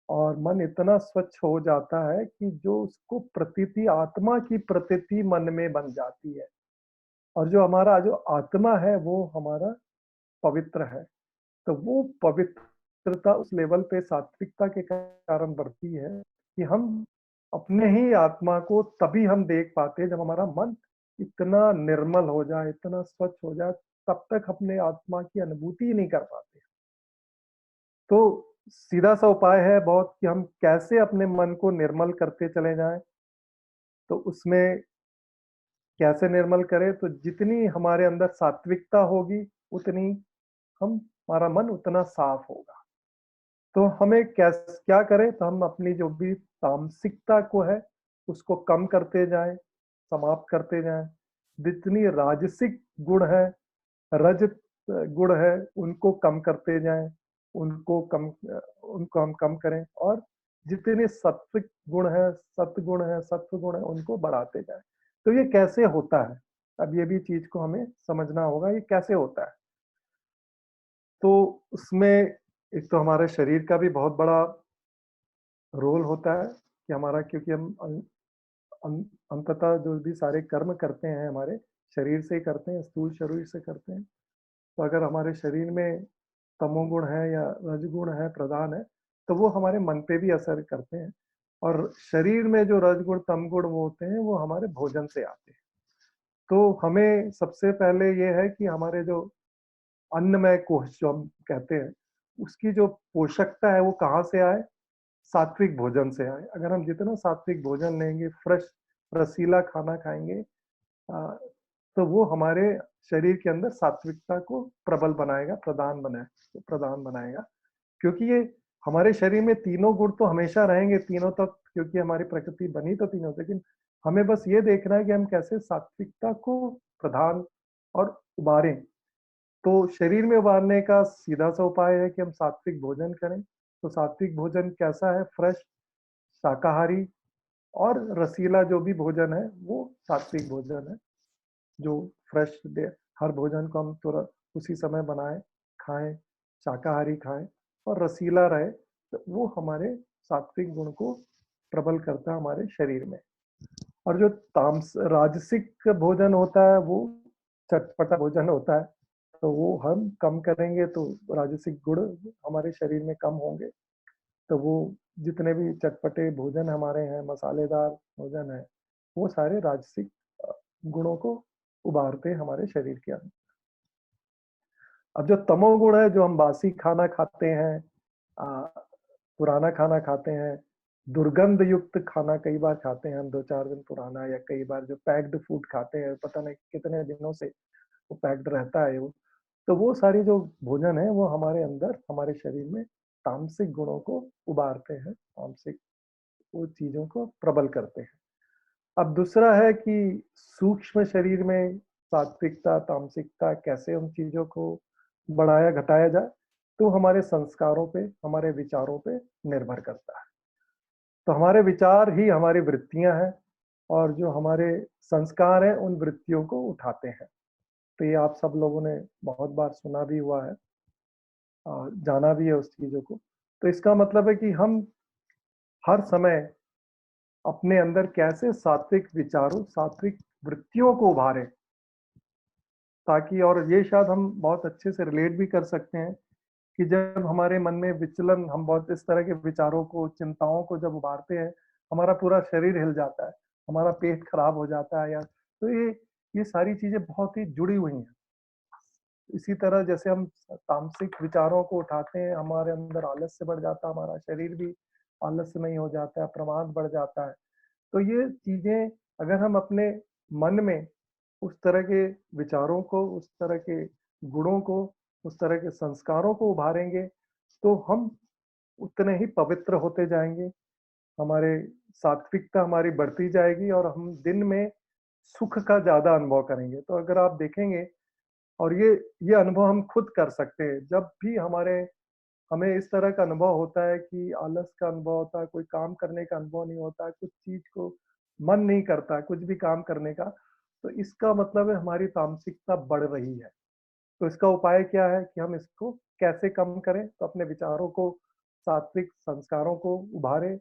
और मन इतना स्वच्छ हो जाता है कि जो उसको प्रतीति आत्मा की प्रतीति मन में बन जाती है और जो हमारा जो आत्मा है वो हमारा पवित्र है। तो वो पवित्रता उस लेवल पे सात्विकता के कारण बढ़ती है कि हम अपने ही आत्मा को तभी हम देख पाते हैं जब हमारा मन इतना निर्मल हो जाए, इतना स्वच्छ हो जाए, तब तक अपने आत्मा की अनुभूति ही नहीं कर पाते। तो सीधा सा उपाय है बहुत कि हम कैसे अपने मन को निर्मल करते चले जाएं। तो उसमें कैसे निर्मल करें, तो जितनी हमारे अंदर सात्विकता होगी उतनी हम हमारा मन उतना साफ होगा। तो हमें क्या करें, तो हम अपनी जो भी तामसिकता को है उसको कम करते जाएं, समाप्त करते जाएं। जितनी राजसिक गुण है, रजत गुण है, उनको कम करते जाएं, उनको हम कम करें और जितने सात्विक गुण है, सत्गुण है, सत्व गुण है, उनको बढ़ाते जाएं। तो ये कैसे होता है, अब ये भी चीज को हमें समझना होगा, ये कैसे होता है। तो उसमें एक तो हमारे शरीर का भी बहुत बड़ा रोल होता है कि हमारा, क्योंकि हम अंततः जो भी सारे कर्म करते हैं हमारे शरीर से ही करते हैं, स्थूल शरीर से करते हैं। तो अगर हमारे शरीर में तमोगुण है या रजगुण है प्रधान है, तो वो हमारे मन पे भी असर करते हैं। और शरीर में जो रजगुण तमगुण वो होते हैं वो हमारे भोजन से आते हैं। तो हमें सबसे पहले ये है कि हमारे जो अन्नमय कोश जो हम कहते हैं, उसकी जो पोषकता है वो कहाँ से आए, सात्विक भोजन से आए। अगर हम जितना सात्विक भोजन लेंगे, फ्रेश रसीला खाना खाएंगे, अ, तो वो हमारे शरीर के अंदर सात्विकता को प्रबल बनाएगा, प्रदान बनाएगा। क्योंकि ये हमारे शरीर में तीनों गुण तो हमेशा रहेंगे, तीनों तक, क्योंकि हमारी प्रकृति बनी तो तीनों से। लेकिन हमें बस ये देखना है कि हम कैसे सात्विकता को प्रधान और उबारें। तो शरीर में उबारने का सीधा सा उपाय है कि हम सात्विक भोजन करें। तो सात्विक भोजन कैसा है, फ्रेश शाकाहारी और रसीला जो भी भोजन है वो सात्विक भोजन है। जो फ्रेश दे, हर भोजन को हम तुरंत उसी समय बनाएं, खाएं, शाकाहारी खाएं और रसीला रहे, तो वो हमारे सात्विक गुण को प्रबल करता है हमारे शरीर में। और जो तामस राजसिक भोजन होता है वो चटपटा भोजन होता है, तो वो हम कम करेंगे तो राजसिक गुण हमारे शरीर में कम होंगे। तो वो जितने भी चटपटे भोजन हमारे हैं, मसालेदार भोजन है, वो सारे राजसिक गुणों को उभारते हैं हमारे शरीर के अंदर। अब जो तमोगुण है, जो हम बासी खाना खाते हैं, अ, पुराना खाना खाते हैं, दुर्गंध युक्त खाना कई बार खाते हैं हम, 2-4 दिन पुराना, या कई बार जो पैक्ड फूड खाते हैं, पता नहीं कितने दिनों से वो पैक्ड रहता है वो। तो वो सारी जो भोजन है वो हमारे अंदर, हमारे शरीर में तामसिक गुणों को उभारते हैं, तामसिक वो चीज़ों को प्रबल करते हैं। अब दूसरा है कि सूक्ष्म शरीर में सात्विकता, तामसिकता कैसे उन चीज़ों को बढ़ाया घटाया जाए, तो हमारे संस्कारों पे, हमारे विचारों पे निर्भर करता है। तो हमारे विचार ही हमारी वृत्तियाँ हैं और जो हमारे संस्कार हैं उन वृत्तियों को उठाते हैं। तो ये आप सब लोगों ने बहुत बार सुना भी हुआ है और जाना भी है उस चीज़ों को। तो इसका मतलब है कि हम हर समय अपने अंदर कैसे सात्विक विचारों, सात्विक वृत्तियों को उभारें, ताकि, और ये शायद हम बहुत अच्छे से रिलेट भी कर सकते हैं कि जब हमारे मन में विचलन, हम बहुत इस तरह के विचारों को, चिंताओं को जब उभारते हैं, हमारा पूरा शरीर हिल जाता है, हमारा पेट खराब हो जाता है, या तो ये सारी चीजें बहुत ही जुड़ी हुई हैं। इसी तरह जैसे हम तामसिक विचारों को उठाते हैं, हमारे अंदर आलस्य बढ़ जाता है, हमारा शरीर भी आलस्यमय हो जाता है, प्रमाद बढ़ जाता है। तो ये चीजें अगर हम अपने मन में उस तरह के विचारों को, उस तरह के गुणों को, उस तरह के संस्कारों को उभारेंगे, तो हम उतने ही पवित्र होते जाएंगे, हमारे सात्विकता हमारी बढ़ती जाएगी और हम दिन में सुख का ज्यादा अनुभव करेंगे। तो अगर आप देखेंगे, और ये अनुभव हम खुद कर सकते हैं, जब भी हमें इस तरह का अनुभव होता है कि आलस का अनुभव होता है, कोई काम करने का अनुभव नहीं होता है, कुछ चीज को मन नहीं करता कुछ भी काम करने का, तो इसका मतलब है हमारी तामसिकता बढ़ रही है। तो इसका उपाय क्या है कि हम इसको कैसे कम करें? तो अपने विचारों को, सात्विक संस्कारों को उभारें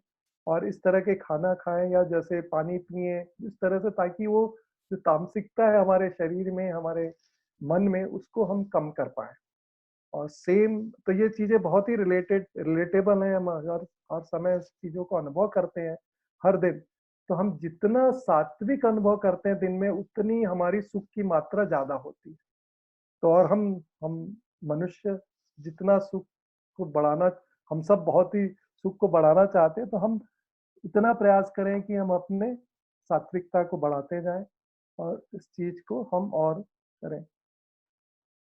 और इस तरह के खाना खाएँ या जैसे पानी पिएँ, इस तरह से ताकि वो जो तामसिकता है हमारे शरीर में, हमारे मन में, उसको हम कम कर पाएँ। और सेम तो ये चीज़ें बहुत ही रिलेटेबल हैं, हम हर समय इस चीज़ों को अनुभव करते हैं, हर दिन। तो हम जितना सात्विक अनुभव करते हैं दिन में, उतनी हमारी सुख की मात्रा ज़्यादा होती है। तो और हम मनुष्य जितना सुख को बढ़ाना हम सब बहुत ही सुख को बढ़ाना चाहते हैं, तो हम इतना प्रयास करें कि हम अपने सात्विकता को बढ़ाते जाएँ और इस चीज़ को हम और करें।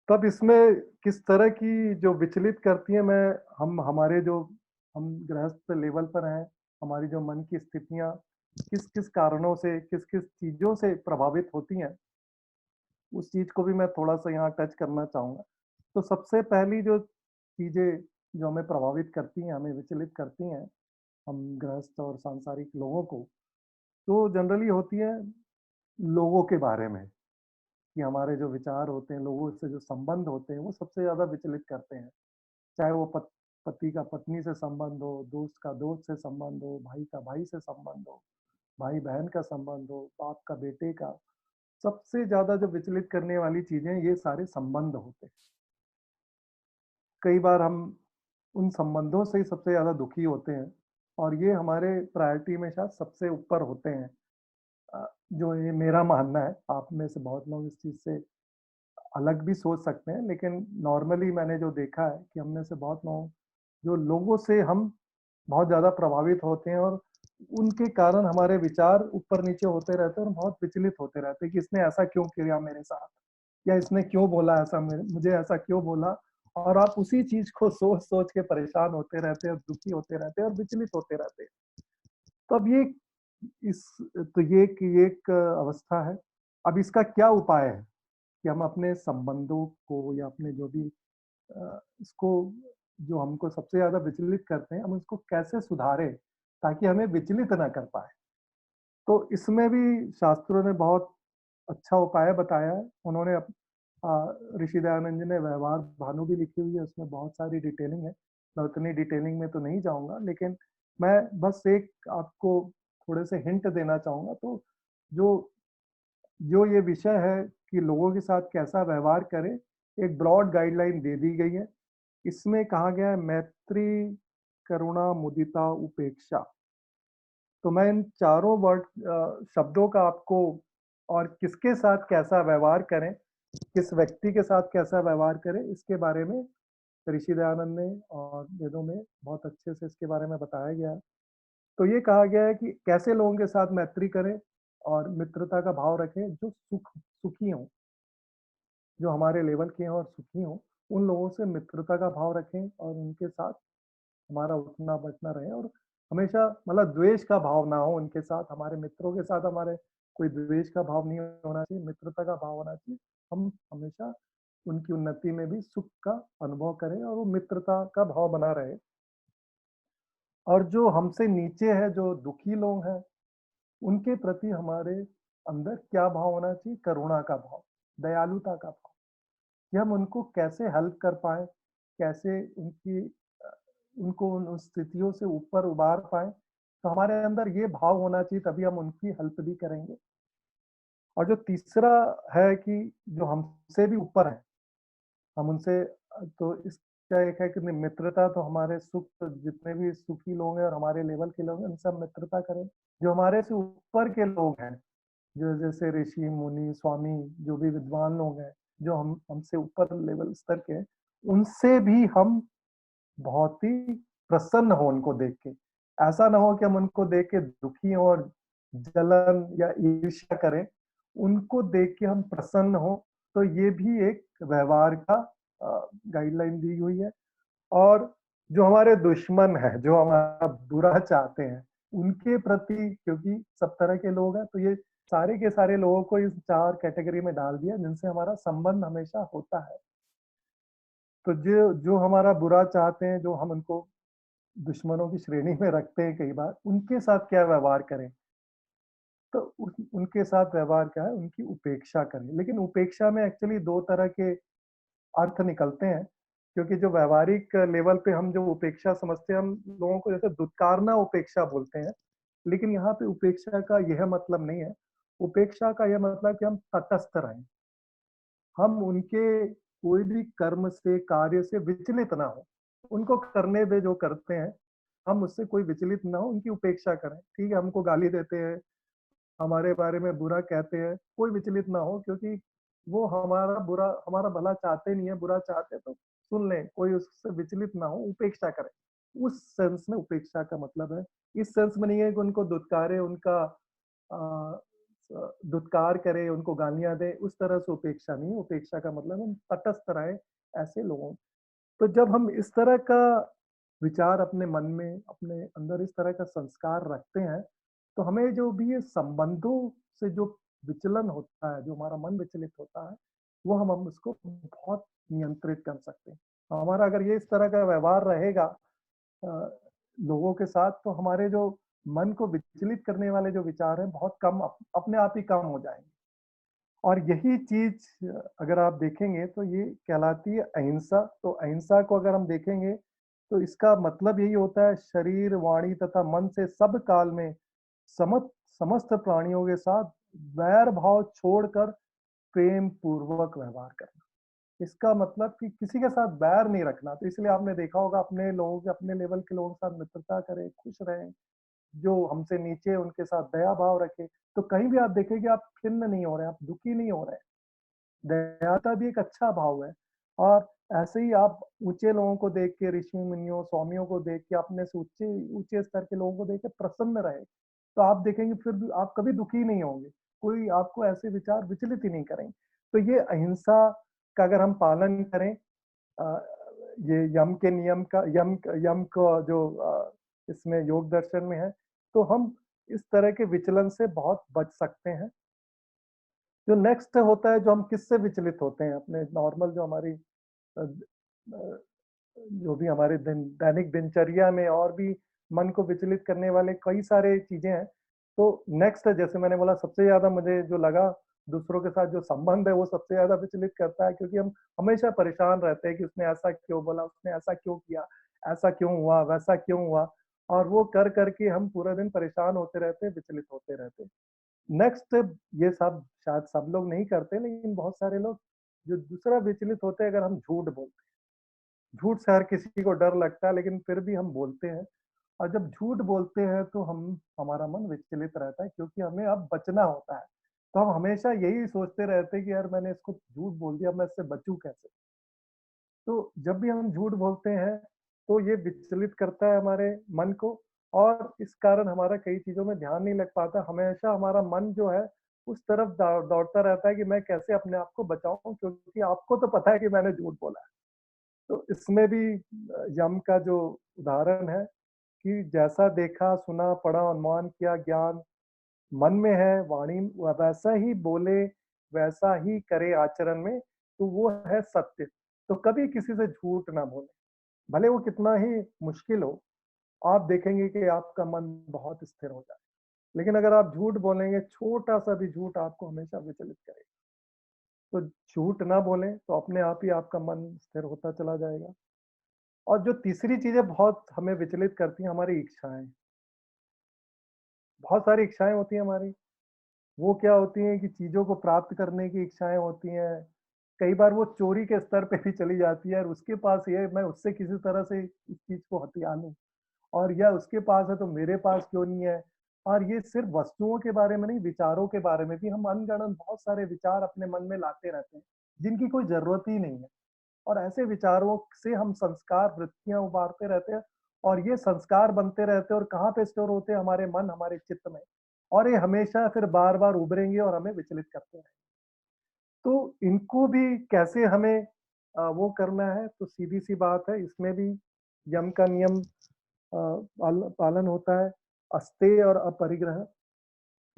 तब इसमें किस तरह की जो विचलित करती हैं मैं हम हमारे जो हम गृहस्थ लेवल पर हैं, हमारी जो मन की स्थितियाँ किस-किस कारणों से, किस-किस चीज़ों से प्रभावित होती हैं, उस चीज़ को भी मैं थोड़ा-सा यहाँ टच करना चाहूँगा। तो सबसे पहली जो चीज़ें जो हमें प्रभावित करती हैं, हमें विचलित करती हैं, हम गृहस्थ और सांसारिक लोगों को, तो जनरली होती है लोगों के बारे में, कि हमारे जो विचार होते हैं, लोगों से जो संबंध होते हैं, वो सबसे ज़्यादा विचलित करते हैं। चाहे वो पति का पत्नी से संबंध हो, दोस्त का दोस्त से संबंध हो, भाई का भाई से संबंध हो, भाई-बहन का संबंध हो, बाप का बेटे का, सबसे ज़्यादा जो विचलित करने वाली चीज़ें ये सारे संबंध होते हैं। कई बार हम उन संबंधों से ही सबसे ज़्यादा दुखी होते हैं और ये हमारे प्रायोरिटी में शायद सबसे ऊपर होते हैं। जो ये मेरा मानना है, आप में से बहुत लोग इस चीज़ से अलग भी सोच सकते हैं, लेकिन नॉर्मली मैंने जो देखा है कि हम में से बहुत लोग जो लोगों से हम बहुत ज़्यादा प्रभावित होते हैं और उनके कारण हमारे विचार ऊपर-नीचे होते रहते हैं और बहुत विचलित होते रहते हैं कि इसने ऐसा क्यों किया मेरे साथ? या इसने क्यों बोला ऐसा मेरे मुझे ऐसा क्यों बोला? और आप उसी चीज़ को सोच-सोच के परेशान होते रहते हैं और दुखी होते रहते हैं और विचलित होते रहते हैं। तो अब इस ये एक अवस्था है। अब इसका क्या उपाय है कि हम अपने संबंधों को या अपने जो भी इसको जो हमको सबसे ज़्यादा विचलित करते हैं, हम उसको कैसे सुधारें ताकि हमें विचलित ना कर पाएँ? तो इसमें भी शास्त्रों ने बहुत अच्छा उपाय बताया है। उन्होंने ऋषि दयानंद जी ने व्यवहार भानु भी लिखी हुई है, उसमें बहुत सारी डिटेलिंग है। मैं उतनी डिटेलिंग में तो नहीं जाऊँगा, लेकिन मैं बस एक आपको थोड़े से हिंट देना चाहूँगा। तो जो जो ये विषय है कि लोगों के साथ कैसा व्यवहार करें, एक ब्रॉड गाइडलाइन दे दी गई है। इसमें कहा गया है मैत्री, करुणा, मुदिता, उपेक्षा। तो मैं इन चारों शब्दों का आपको और किसके साथ कैसा व्यवहार करें, किस व्यक्ति के साथ कैसा व्यवहार करें, इसके बारे में ऋषि दयानंद ने और वेदों में बहुत अच्छे से इसके बारे में बताया गया है। तो ये कहा गया है कि कैसे लोगों के साथ मैत्री करें और मित्रता का भाव रखें जो सुखी हों, जो हमारे लेवल के हों और सुखी हों, उन लोगों से मित्रता का भाव रखें और उनके साथ हमारा उठना-बैठना रहे और हमेशा मतलब द्वेष का भाव ना हो उनके साथ, हमारे मित्रों के साथ हमारे कोई द्वेष का भाव नहीं होना चाहिए, मित्रता का भाव होना चाहिए। हम हमेशा उनकी उन्नति में भी सुख का अनुभव करें और वो मित्रता का भाव बना रहे। और जो हमसे नीचे है, जो दुखी लोग हैं, उनके प्रति हमारे अंदर क्या भाव होना चाहिए? करुणा का भाव, दयालुता का भाव, कि हम उनको कैसे हेल्प कर पाएँ, कैसे उनको उन स्थितियों से ऊपर उबार पाएँ। तो हमारे अंदर ये भाव होना चाहिए तभी हम उनकी हेल्प भी करेंगे। और जो तीसरा है कि जो हमसे भी ऊपर हैं, हम उनसे तो इसका एक है कि मित्रता तो हमारे सुख जितने भी सुखी लोग हैं और हमारे लेवल के लोग हैं, उनसे हम मित्रता करें। जो हमारे से ऊपर के लोग हैं, जो जैसे ऋषि, मुनि, स्वामी जो भी विद्वान लोग हैं, जो हम हमसे ऊपर लेवल स्तर के हैं, उनसे भी हम बहुत ही प्रसन्न हो उनको देख के। ऐसा ना हो कि हम उनको देख के दुखी हों और जलन या ईर्ष्या करें। उनको देख के हम प्रसन्न हों, तो ये भी एक व्यवहार का गाइडलाइन दी हुई है। और जो हमारे दुश्मन हैं, जो हमारा बुरा चाहते हैं, उनके प्रति क्योंकि सब तरह के लोग हैं, तो ये सारे के सारे लोगों को इस 4 कैटेगरी में डाल दिया, जिनसे हमारा संबंध हमेशा होता है। तो जो जो हमारा बुरा चाहते हैं, जो हम उनको दुश्मनों की श्रेणी में रखते हैं कई बार, उनके साथ क्या व्यवहार करें? तो उनके साथ व्यवहार क्या है, उनकी उपेक्षा करें। लेकिन उपेक्षा में एक्चुअली 2 तरह के अर्थ निकलते हैं, क्योंकि जो व्यावहारिक लेवल पे हम जो उपेक्षा समझते हैं, हम लोगों को जैसे दुत्कारना उपेक्षा बोलते हैं, लेकिन यहाँ पे उपेक्षा का यह मतलब नहीं है। उपेक्षा का यह मतलब कि हम तटस्थ रहें। हम उनके कोई भी कर्म से, कार्य से विचलित ना हों। उनको करने दें जो करते हैं, हम उससे कोई विचलित ना हों, उनकी उपेक्षा करें। ठीक है, हमको गाली देते हैं, हमारे बारे में बुरा कहते हैं, कोई विचलित ना हो, क्योंकि वो हमारा भला चाहते नहीं है, बुरा चाहते हैं तो सुन लें, कोई उससे विचलित ना हो, उपेक्षा करें। उस सेंस में उपेक्षा का मतलब है। इस सेंस में नहीं है कि उनको दुत्कारे, उनका अ, दुत्कार करे, उनको गालियाँ दें, उस तरह से उपेक्षा नहीं है। उपेक्षा का मतलब हम तटस्थ रहें ऐसे लोगों। तो जब हम इस तरह का विचार अपने मन में, अपने अंदर इस तरह का संस्कार रखते हैं, तो हमें जो भी ये संबंधों से जो विचलन होता है, जो हमारा मन विचलित होता है, वो हम उसको बहुत नियंत्रित कर सकते हैं। हमारा अगर ये इस तरह का व्यवहार रहेगा लोगों के साथ, तो हमारे जो मन को विचलित करने वाले जो विचार हैं, बहुत कम अपने आप ही कम हो जाएँगे। और यही चीज़ अगर आप देखेंगे तो ये कहलाती है अहिंसा। तो अहिंसा को अगर हम देखेंगे तो इसका मतलब यही होता है शरीर, वाणी तथा मन से सब काल में समस्त प्राणियों के साथ वैर भाव छोड़कर प्रेम पूर्वक व्यवहार करना। इसका मतलब कि किसी के साथ बैर नहीं रखना। तो इसलिए आपने देखा होगा अपने लोगों के अपने लेवल के लोगों के साथ मित्रता करें, खुश रहें। जो हमसे नीचे हैं उनके साथ दया भाव रखें। तो कहीं भी आप देखें कि आप खिन्न नहीं हो रहे हैं, आप दुखी नहीं हो रहे हैं। दयालुता भी एक अच्छा भाव है। और ऐसे ही आप ऊँचे लोगों को देख के, ऋषि-मुनियों, स्वामियों को देख के, अपने से ऊँचे ऊँचे स्तर के लोगों को देख के प्रसन्न रहें। तो आप देखेंगे फिर भी आप कभी दुखी नहीं होंगे। कोई आपको ऐसे विचार विचलित ही नहीं करेंगे। तो ये अहिंसा का अगर हम पालन करें, अ, ये यम का जो इसमें योग दर्शन में है, तो हम इस तरह के विचलन से बहुत बच सकते हैं। जो नेक्स्ट होता है, जो हम किससे विचलित होते हैं अपने नॉर्मल जो हमारी अ, अ, जो भी हमारे दैनिक दिनचर्या में और भी मन को विचलित करने वाले कई सारे चीज़ें हैं। तो नेक्स्ट जैसे मैंने बोला सबसे ज़्यादा मुझे जो लगा दूसरों के साथ जो संबंध है वो सबसे ज़्यादा विचलित करता है, क्योंकि हम हमेशा परेशान रहते हैं कि उसने ऐसा क्यों बोला, उसने ऐसा क्यों किया, ऐसा क्यों हुआ, वैसा क्यों हुआ? और वो कर के हम पूरा दिन परेशान होते रहते हैं, विचलित होते रहते हैं। नेक्स्ट ये सब शायद सब लोग नहीं करते, लेकिन बहुत सारे लोग जो दूसरा विचलित होते हैं अगर हम झूठ बोलते हैं। झूठ से हर किसी को डर लगता है, लेकिन फिर भी हम बोलते हैं। और जब झूठ बोलते हैं तो हम हमारा मन विचलित रहता है, क्योंकि हमें अब बचना होता है। तो हम हमेशा यही सोचते रहते हैं कि यार मैंने इसको झूठ बोल दिया, अब मैं इससे बचूँ कैसे? तो जब भी हम झूठ बोलते हैं, तो ये विचलित करता है हमारे मन को, और इस कारण हमारा कई चीज़ों में ध्यान नहीं लग पाता। हमेशा हमारा मन जो है, उस तरफ दौड़ता रहता है कि मैं कैसे अपने आप को बचाऊँ, क्योंकि आपको तो पता है कि मैंने झूठ बोला है। तो इसमें भी यम का जो उदाहरण है कि जैसा देखा, सुना, पढ़ा, अनुमान किया, ज्ञान मन में है, वाणी वैसा ही बोले, वैसा ही करे आचरण में, तो वो है सत्य। तो कभी किसी से झूठ ना बोलें, भले वो कितना ही मुश्किल हो, आप देखेंगे कि आपका मन बहुत स्थिर हो जाए। लेकिन अगर आप झूठ बोलेंगे, छोटा-सा भी झूठ आपको हमेशा विचलित करेगा। तो झूठ ना बोलें, तो अपने आप ही आपका मन स्थिर होता चला जाएगा। और जो तीसरी चीज़ें बहुत हमें विचलित करती हैं, हमारी इच्छाएँ। बहुत सारी इच्छाएँ होती हैं हमारी। वो क्या होती हैं कि चीज़ों को प्राप्त करने की इच्छाएँ होती हैं। कई बार वो चोरी के स्तर पे भी चली जाती है, और उसके पास ये है, मैं उससे किसी तरह से इस चीज़ को हथिया लूँ, और या उसके पास है तो मेरे पास क्यों नहीं है? और ये सिर्फ़ वस्तुओं के बारे में नहीं, विचारों के बारे में भी हम अनगढ़ंत बहुत सारे विचार अपने मन में लाते रहते हैं, जिनकी कोई ज़रूरत ही नहीं है। और ऐसे विचारों से हम संस्कार, वृत्तियाँ उभारते रहते हैं, और ये संस्कार बनते रहते हैं, और कहाँ पे स्टोर होते हैं? हमारे मन, हमारे चित्त में। और ये हमेशा फिर बार-बार उभरेंगे और हमें विचलित करते हैं। तो इनको भी कैसे हमें वो करना है, तो सीधी-सी बात है, इसमें भी यम का नियम पालन होता है, अस्तेय और अपरिग्रह,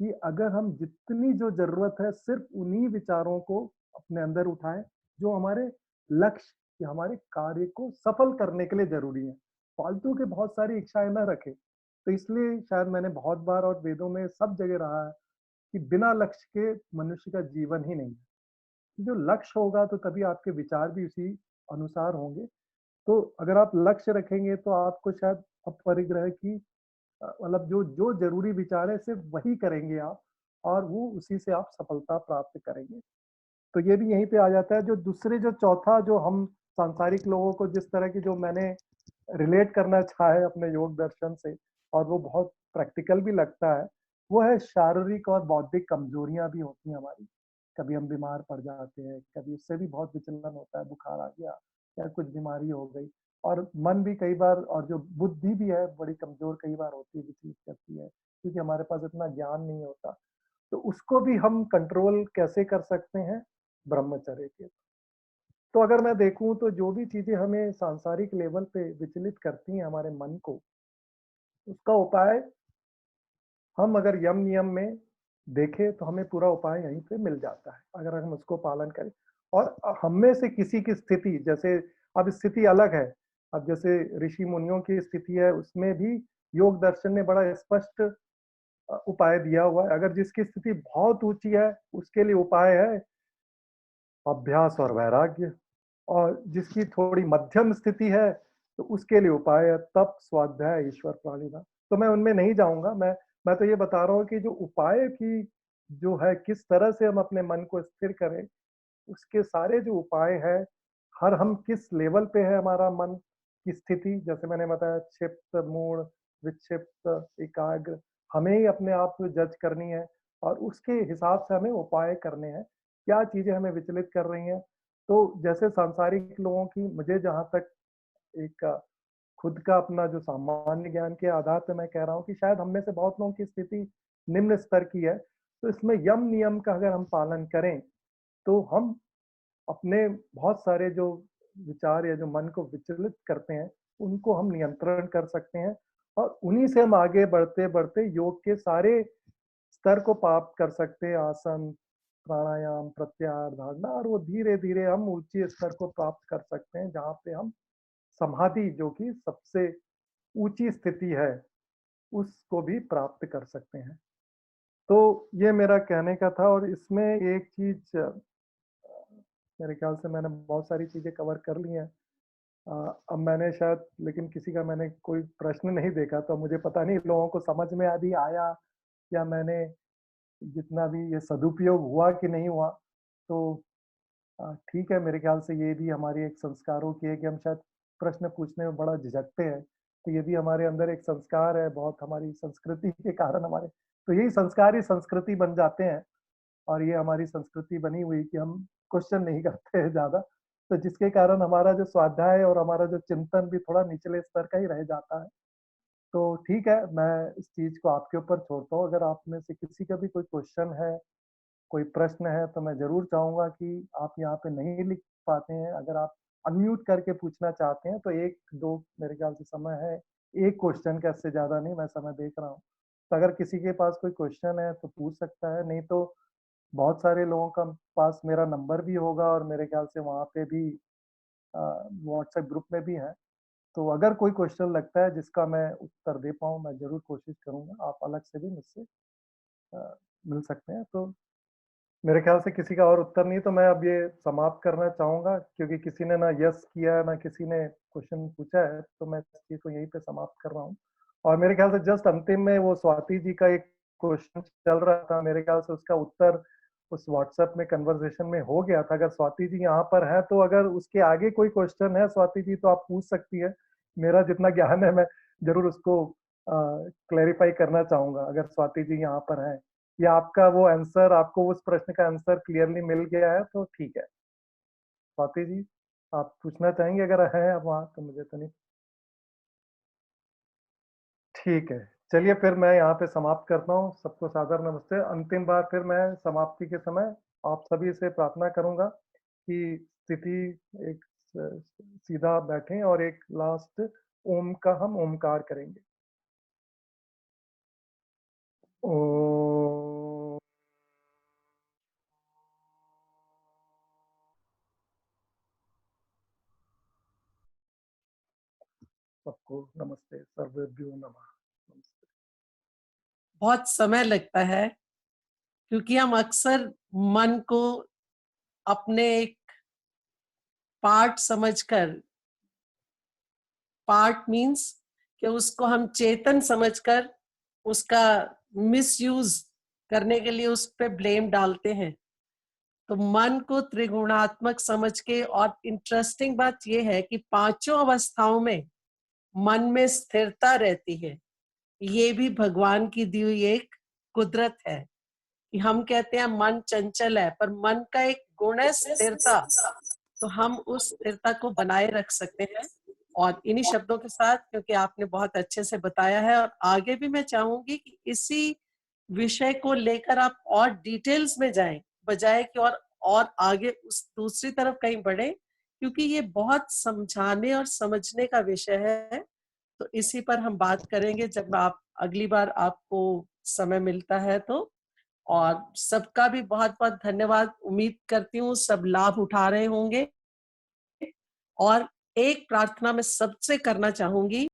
कि अगर हम जितनी जो ज़रूरत है सिर्फ़ उन्हीं विचारों को अपने अंदर उठाएँ, जो हमारे लक्ष्य या हमारे कार्य को सफल करने के लिए ज़रूरी हैं। फालतू की बहुत सारी इच्छाएँ ना रखें। तो इसलिए शायद मैंने बहुत बार और वेदों में सब जगह रहा है कि बिना लक्ष्य के मनुष्य का जीवन ही नहीं है। जो लक्ष्य होगा तो तभी आपके विचार भी उसी अनुसार होंगे। तो अगर आप लक्ष्य रखेंगे तो आपको शायद अपरिग्रह की मतलब जो जो ज़रूरी विचार है सिर्फ़ वही करेंगे आप और वो उसी से आप सफलता प्राप्त करेंगे। तो ये भी यहीं पे आ जाता है जो दूसरे जो चौथा जो हम सांसारिक लोगों को जिस तरह की जो मैंने रिलेट करना चाहा है अपने योग दर्शन से और वो बहुत प्रैक्टिकल भी लगता है, वो है शारीरिक और बौद्धिक कमज़ोरियाँ भी होती हैं हमारी। कभी हम बीमार पड़ जाते हैं, कभी उससे भी बहुत विचलन होता है, बुखार आ गया या कुछ बीमारी हो गई और मन भी कई बार और जो बुद्धि भी है बड़ी कमज़ोर कई बार होती है, विचलित करती है, क्योंकि हमारे पास इतना ज्ञान नहीं होता। तो उसको भी हम कंट्रोल कैसे कर सकते हैं? ब्रह्मचर्य के। तो अगर मैं देखूँ तो जो भी चीज़ें हमें सांसारिक लेवल पे विचलित करती हैं हमारे मन को, उसका उपाय हम अगर यम नियम में देखें तो हमें पूरा उपाय यहीं पे मिल जाता है, अगर हम उसको पालन करें। और हम में से किसी की स्थिति जैसे अब स्थिति अलग है, अब जैसे ऋषि मुनियों की स्थिति है उसमें भी योग दर्शन ने बड़ा स्पष्ट उपाय दिया हुआ है। अगर जिसकी स्थिति बहुत ऊँची है, उसके लिए उपाय है अभ्यास और वैराग्य और जिसकी थोड़ी मध्यम स्थिति है, तो उसके लिए उपाय है तप, स्वाध्याय, ईश्वर प्राणिधान। तो मैं उनमें नहीं जाऊँगा, मैं तो ये बता रहा हूँ कि जो उपाय की जो है किस तरह से हम अपने मन को स्थिर करें, उसके सारे जो उपाय हैं, हर हम किस लेवल पे है हमारा मन की स्थिति, जैसे मैंने बताया क्षिप्त, मूढ़, विक्षिप्त, एकाग्र, हमें ही अपने आप को जज करनी है और उसके हिसाब से हमें उपाय करने हैं। क्या चीज़ें हमें विचलित कर रही हैं? तो जैसे सांसारिक लोगों की मुझे जहाँ तक एक खुद का अपना जो सामान्य ज्ञान के आधार पे मैं कह रहा हूँ कि शायद हम में से बहुत लोगों की स्थिति निम्न स्तर की है। तो इसमें यम नियम का अगर हम पालन करें, तो हम अपने बहुत सारे जो विचार या जो मन को विचलित करते हैं, उनको हम नियंत्रण कर सकते हैं और उन्हीं से हम आगे बढ़ते-बढ़ते योग के सारे स्तर को प्राप्त कर सकते हैं, आसन, प्राणायाम, प्रत्याहार, धारणा और वो धीरे-धीरे हम ऊँचे स्तर को प्राप्त कर सकते हैं, जहाँ पे हम समाधि जो कि सबसे ऊँची स्थिति है, उसको भी प्राप्त कर सकते हैं। तो ये मेरा कहने का था और इसमें एक चीज़ मेरे ख्याल से मैंने बहुत सारी चीज़ें कवर कर ली हैं। अब मैंने शायद लेकिन किसी का मैंने कोई प्रश्न नहीं देखा, तो मुझे पता नहीं लोगों को समझ में अभी आया या मैंने जितना भी ये सदुपयोग हुआ कि नहीं हुआ। तो ठीक है, मेरे ख्याल से ये भी हमारी एक संस्कारों की है कि हम शायद प्रश्न पूछने में बड़ा झिझकते हैं। तो ये भी हमारे अंदर एक संस्कार है, बहुत हमारी संस्कृति के कारण हमारे तो यही संस्कार ही संस्कृति बन जाते हैं और ये हमारी संस्कृति बनी हुई कि हम क्वेश्चन नहीं करते हैं ज़्यादा। तो जिसके कारण हमारा जो स्वाध्याय और हमारा जो चिंतन भी थोड़ा निचले स्तर का ही रह जाता है। तो ठीक है, मैं इस चीज़ को आपके ऊपर छोड़ता हूँ, अगर आप में से किसी का भी कोई क्वेश्चन है कोई प्रश्न है तो मैं ज़रूर चाहूँगा कि आप यहाँ पे नहीं लिख पाते हैं, अगर आप अनम्यूट करके पूछना चाहते हैं तो 1-2 मेरे ख्याल से समय है, 1 क्वेश्चन का इससे ज़्यादा नहीं मैं समय देख रहा हूँ। तो अगर किसी के पास कोई क्वेश्चन है तो पूछ सकता है, नहीं तो बहुत सारे लोगों का पास मेरा नंबर भी होगा और मेरे ख्याल से वहाँ पे भी व्हाट्सएप ग्रुप में भी है। तो अगर कोई क्वेश्चन लगता है जिसका मैं उत्तर दे पाऊँ, मैं ज़रूर कोशिश करूँगा। आप अलग से भी मुझसे अ, मिल सकते हैं। तो मेरे ख्याल से किसी का और उत्तर नहीं तो मैं अब ये समाप्त करना चाहूँगा क्योंकि किसी ने ना यस किया है, ना किसी ने क्वेश्चन पूछा है, तो मैं इस चीज़ को यहीं पे समाप्त कर रहा हूँ। और मेरे ख्याल से जस्ट अंतिम में वो स्वाति जी का एक क्वेश्चन चल रहा था, मेरे ख्याल से उसका उत्तर उस व्हाट्सएप में कन्वर्सेशन में हो गया था। अगर स्वाति जी यहाँ पर हैं, तो अगर उसके आगे कोई क्वेश्चन है स्वाति जी तो आप पूछ सकती हैं। मेरा जितना ज्ञान है मैं ज़रूर उसको क्लैरिफ़ाई करना चाहूँगा अगर स्वाति जी यहाँ पर हैं। या आपका वो आंसर आपको उस प्रश्न का आंसर क्लियरली मिल गया है तो ठीक है। स्वाति जी, आप पूछना चाहेंगे अगर हैं आप वहाँ तो मुझे तो नहीं ठीक है। चलिए फिर मैं यहाँ पे समाप्त करता हूँ। सबको सादर नमस्ते। अंतिम बार फिर मैं समाप्ति के समय आप सभी से प्रार्थना करूँगा कि स्थिति एक सीधा बैठें और एक लास्ट ओम का हम ओमकार करेंगे। ओम सबको नमस्ते, सर्वेभ्यो नमः। नमस्ते। बहुत समय लगता है क्योंकि हम अक्सर मन को अपने एक पार्ट समझकर, पार्ट मीन्स कि उसको हम चेतन समझकर उसका मिसयूज करने के लिए उस पे ब्लेम डालते हैं। तो मन को त्रिगुणात्मक समझ के, और इंटरेस्टिंग बात यह है कि पांचों अवस्थाओं में मन में स्थिरता रहती है। ये भी भगवान की दी हुई एक कुदरत है कि हम कहते हैं मन चंचल है, पर मन का एक गुण है स्थिरता। तो हम उस स्थिरता को बनाए रख सकते हैं। और इन्हीं शब्दों के साथ, क्योंकि आपने बहुत अच्छे से बताया है, और आगे भी मैं चाहूंगी कि इसी विषय को लेकर आप और डिटेल्स में जाएं, बजाय कि और आगे उस दूसरी तरफ कहीं बढ़े, क्योंकि ये बहुत समझाने और समझने का विषय है। तो इसी पर हम बात करेंगे जब आप अगली बार आपको समय मिलता है तो। और सबका भी बहुत बहुत धन्यवाद। उम्मीद करती हूँ सब लाभ उठा रहे होंगे। और एक प्रार्थना मैं सबसे करना चाहूंगी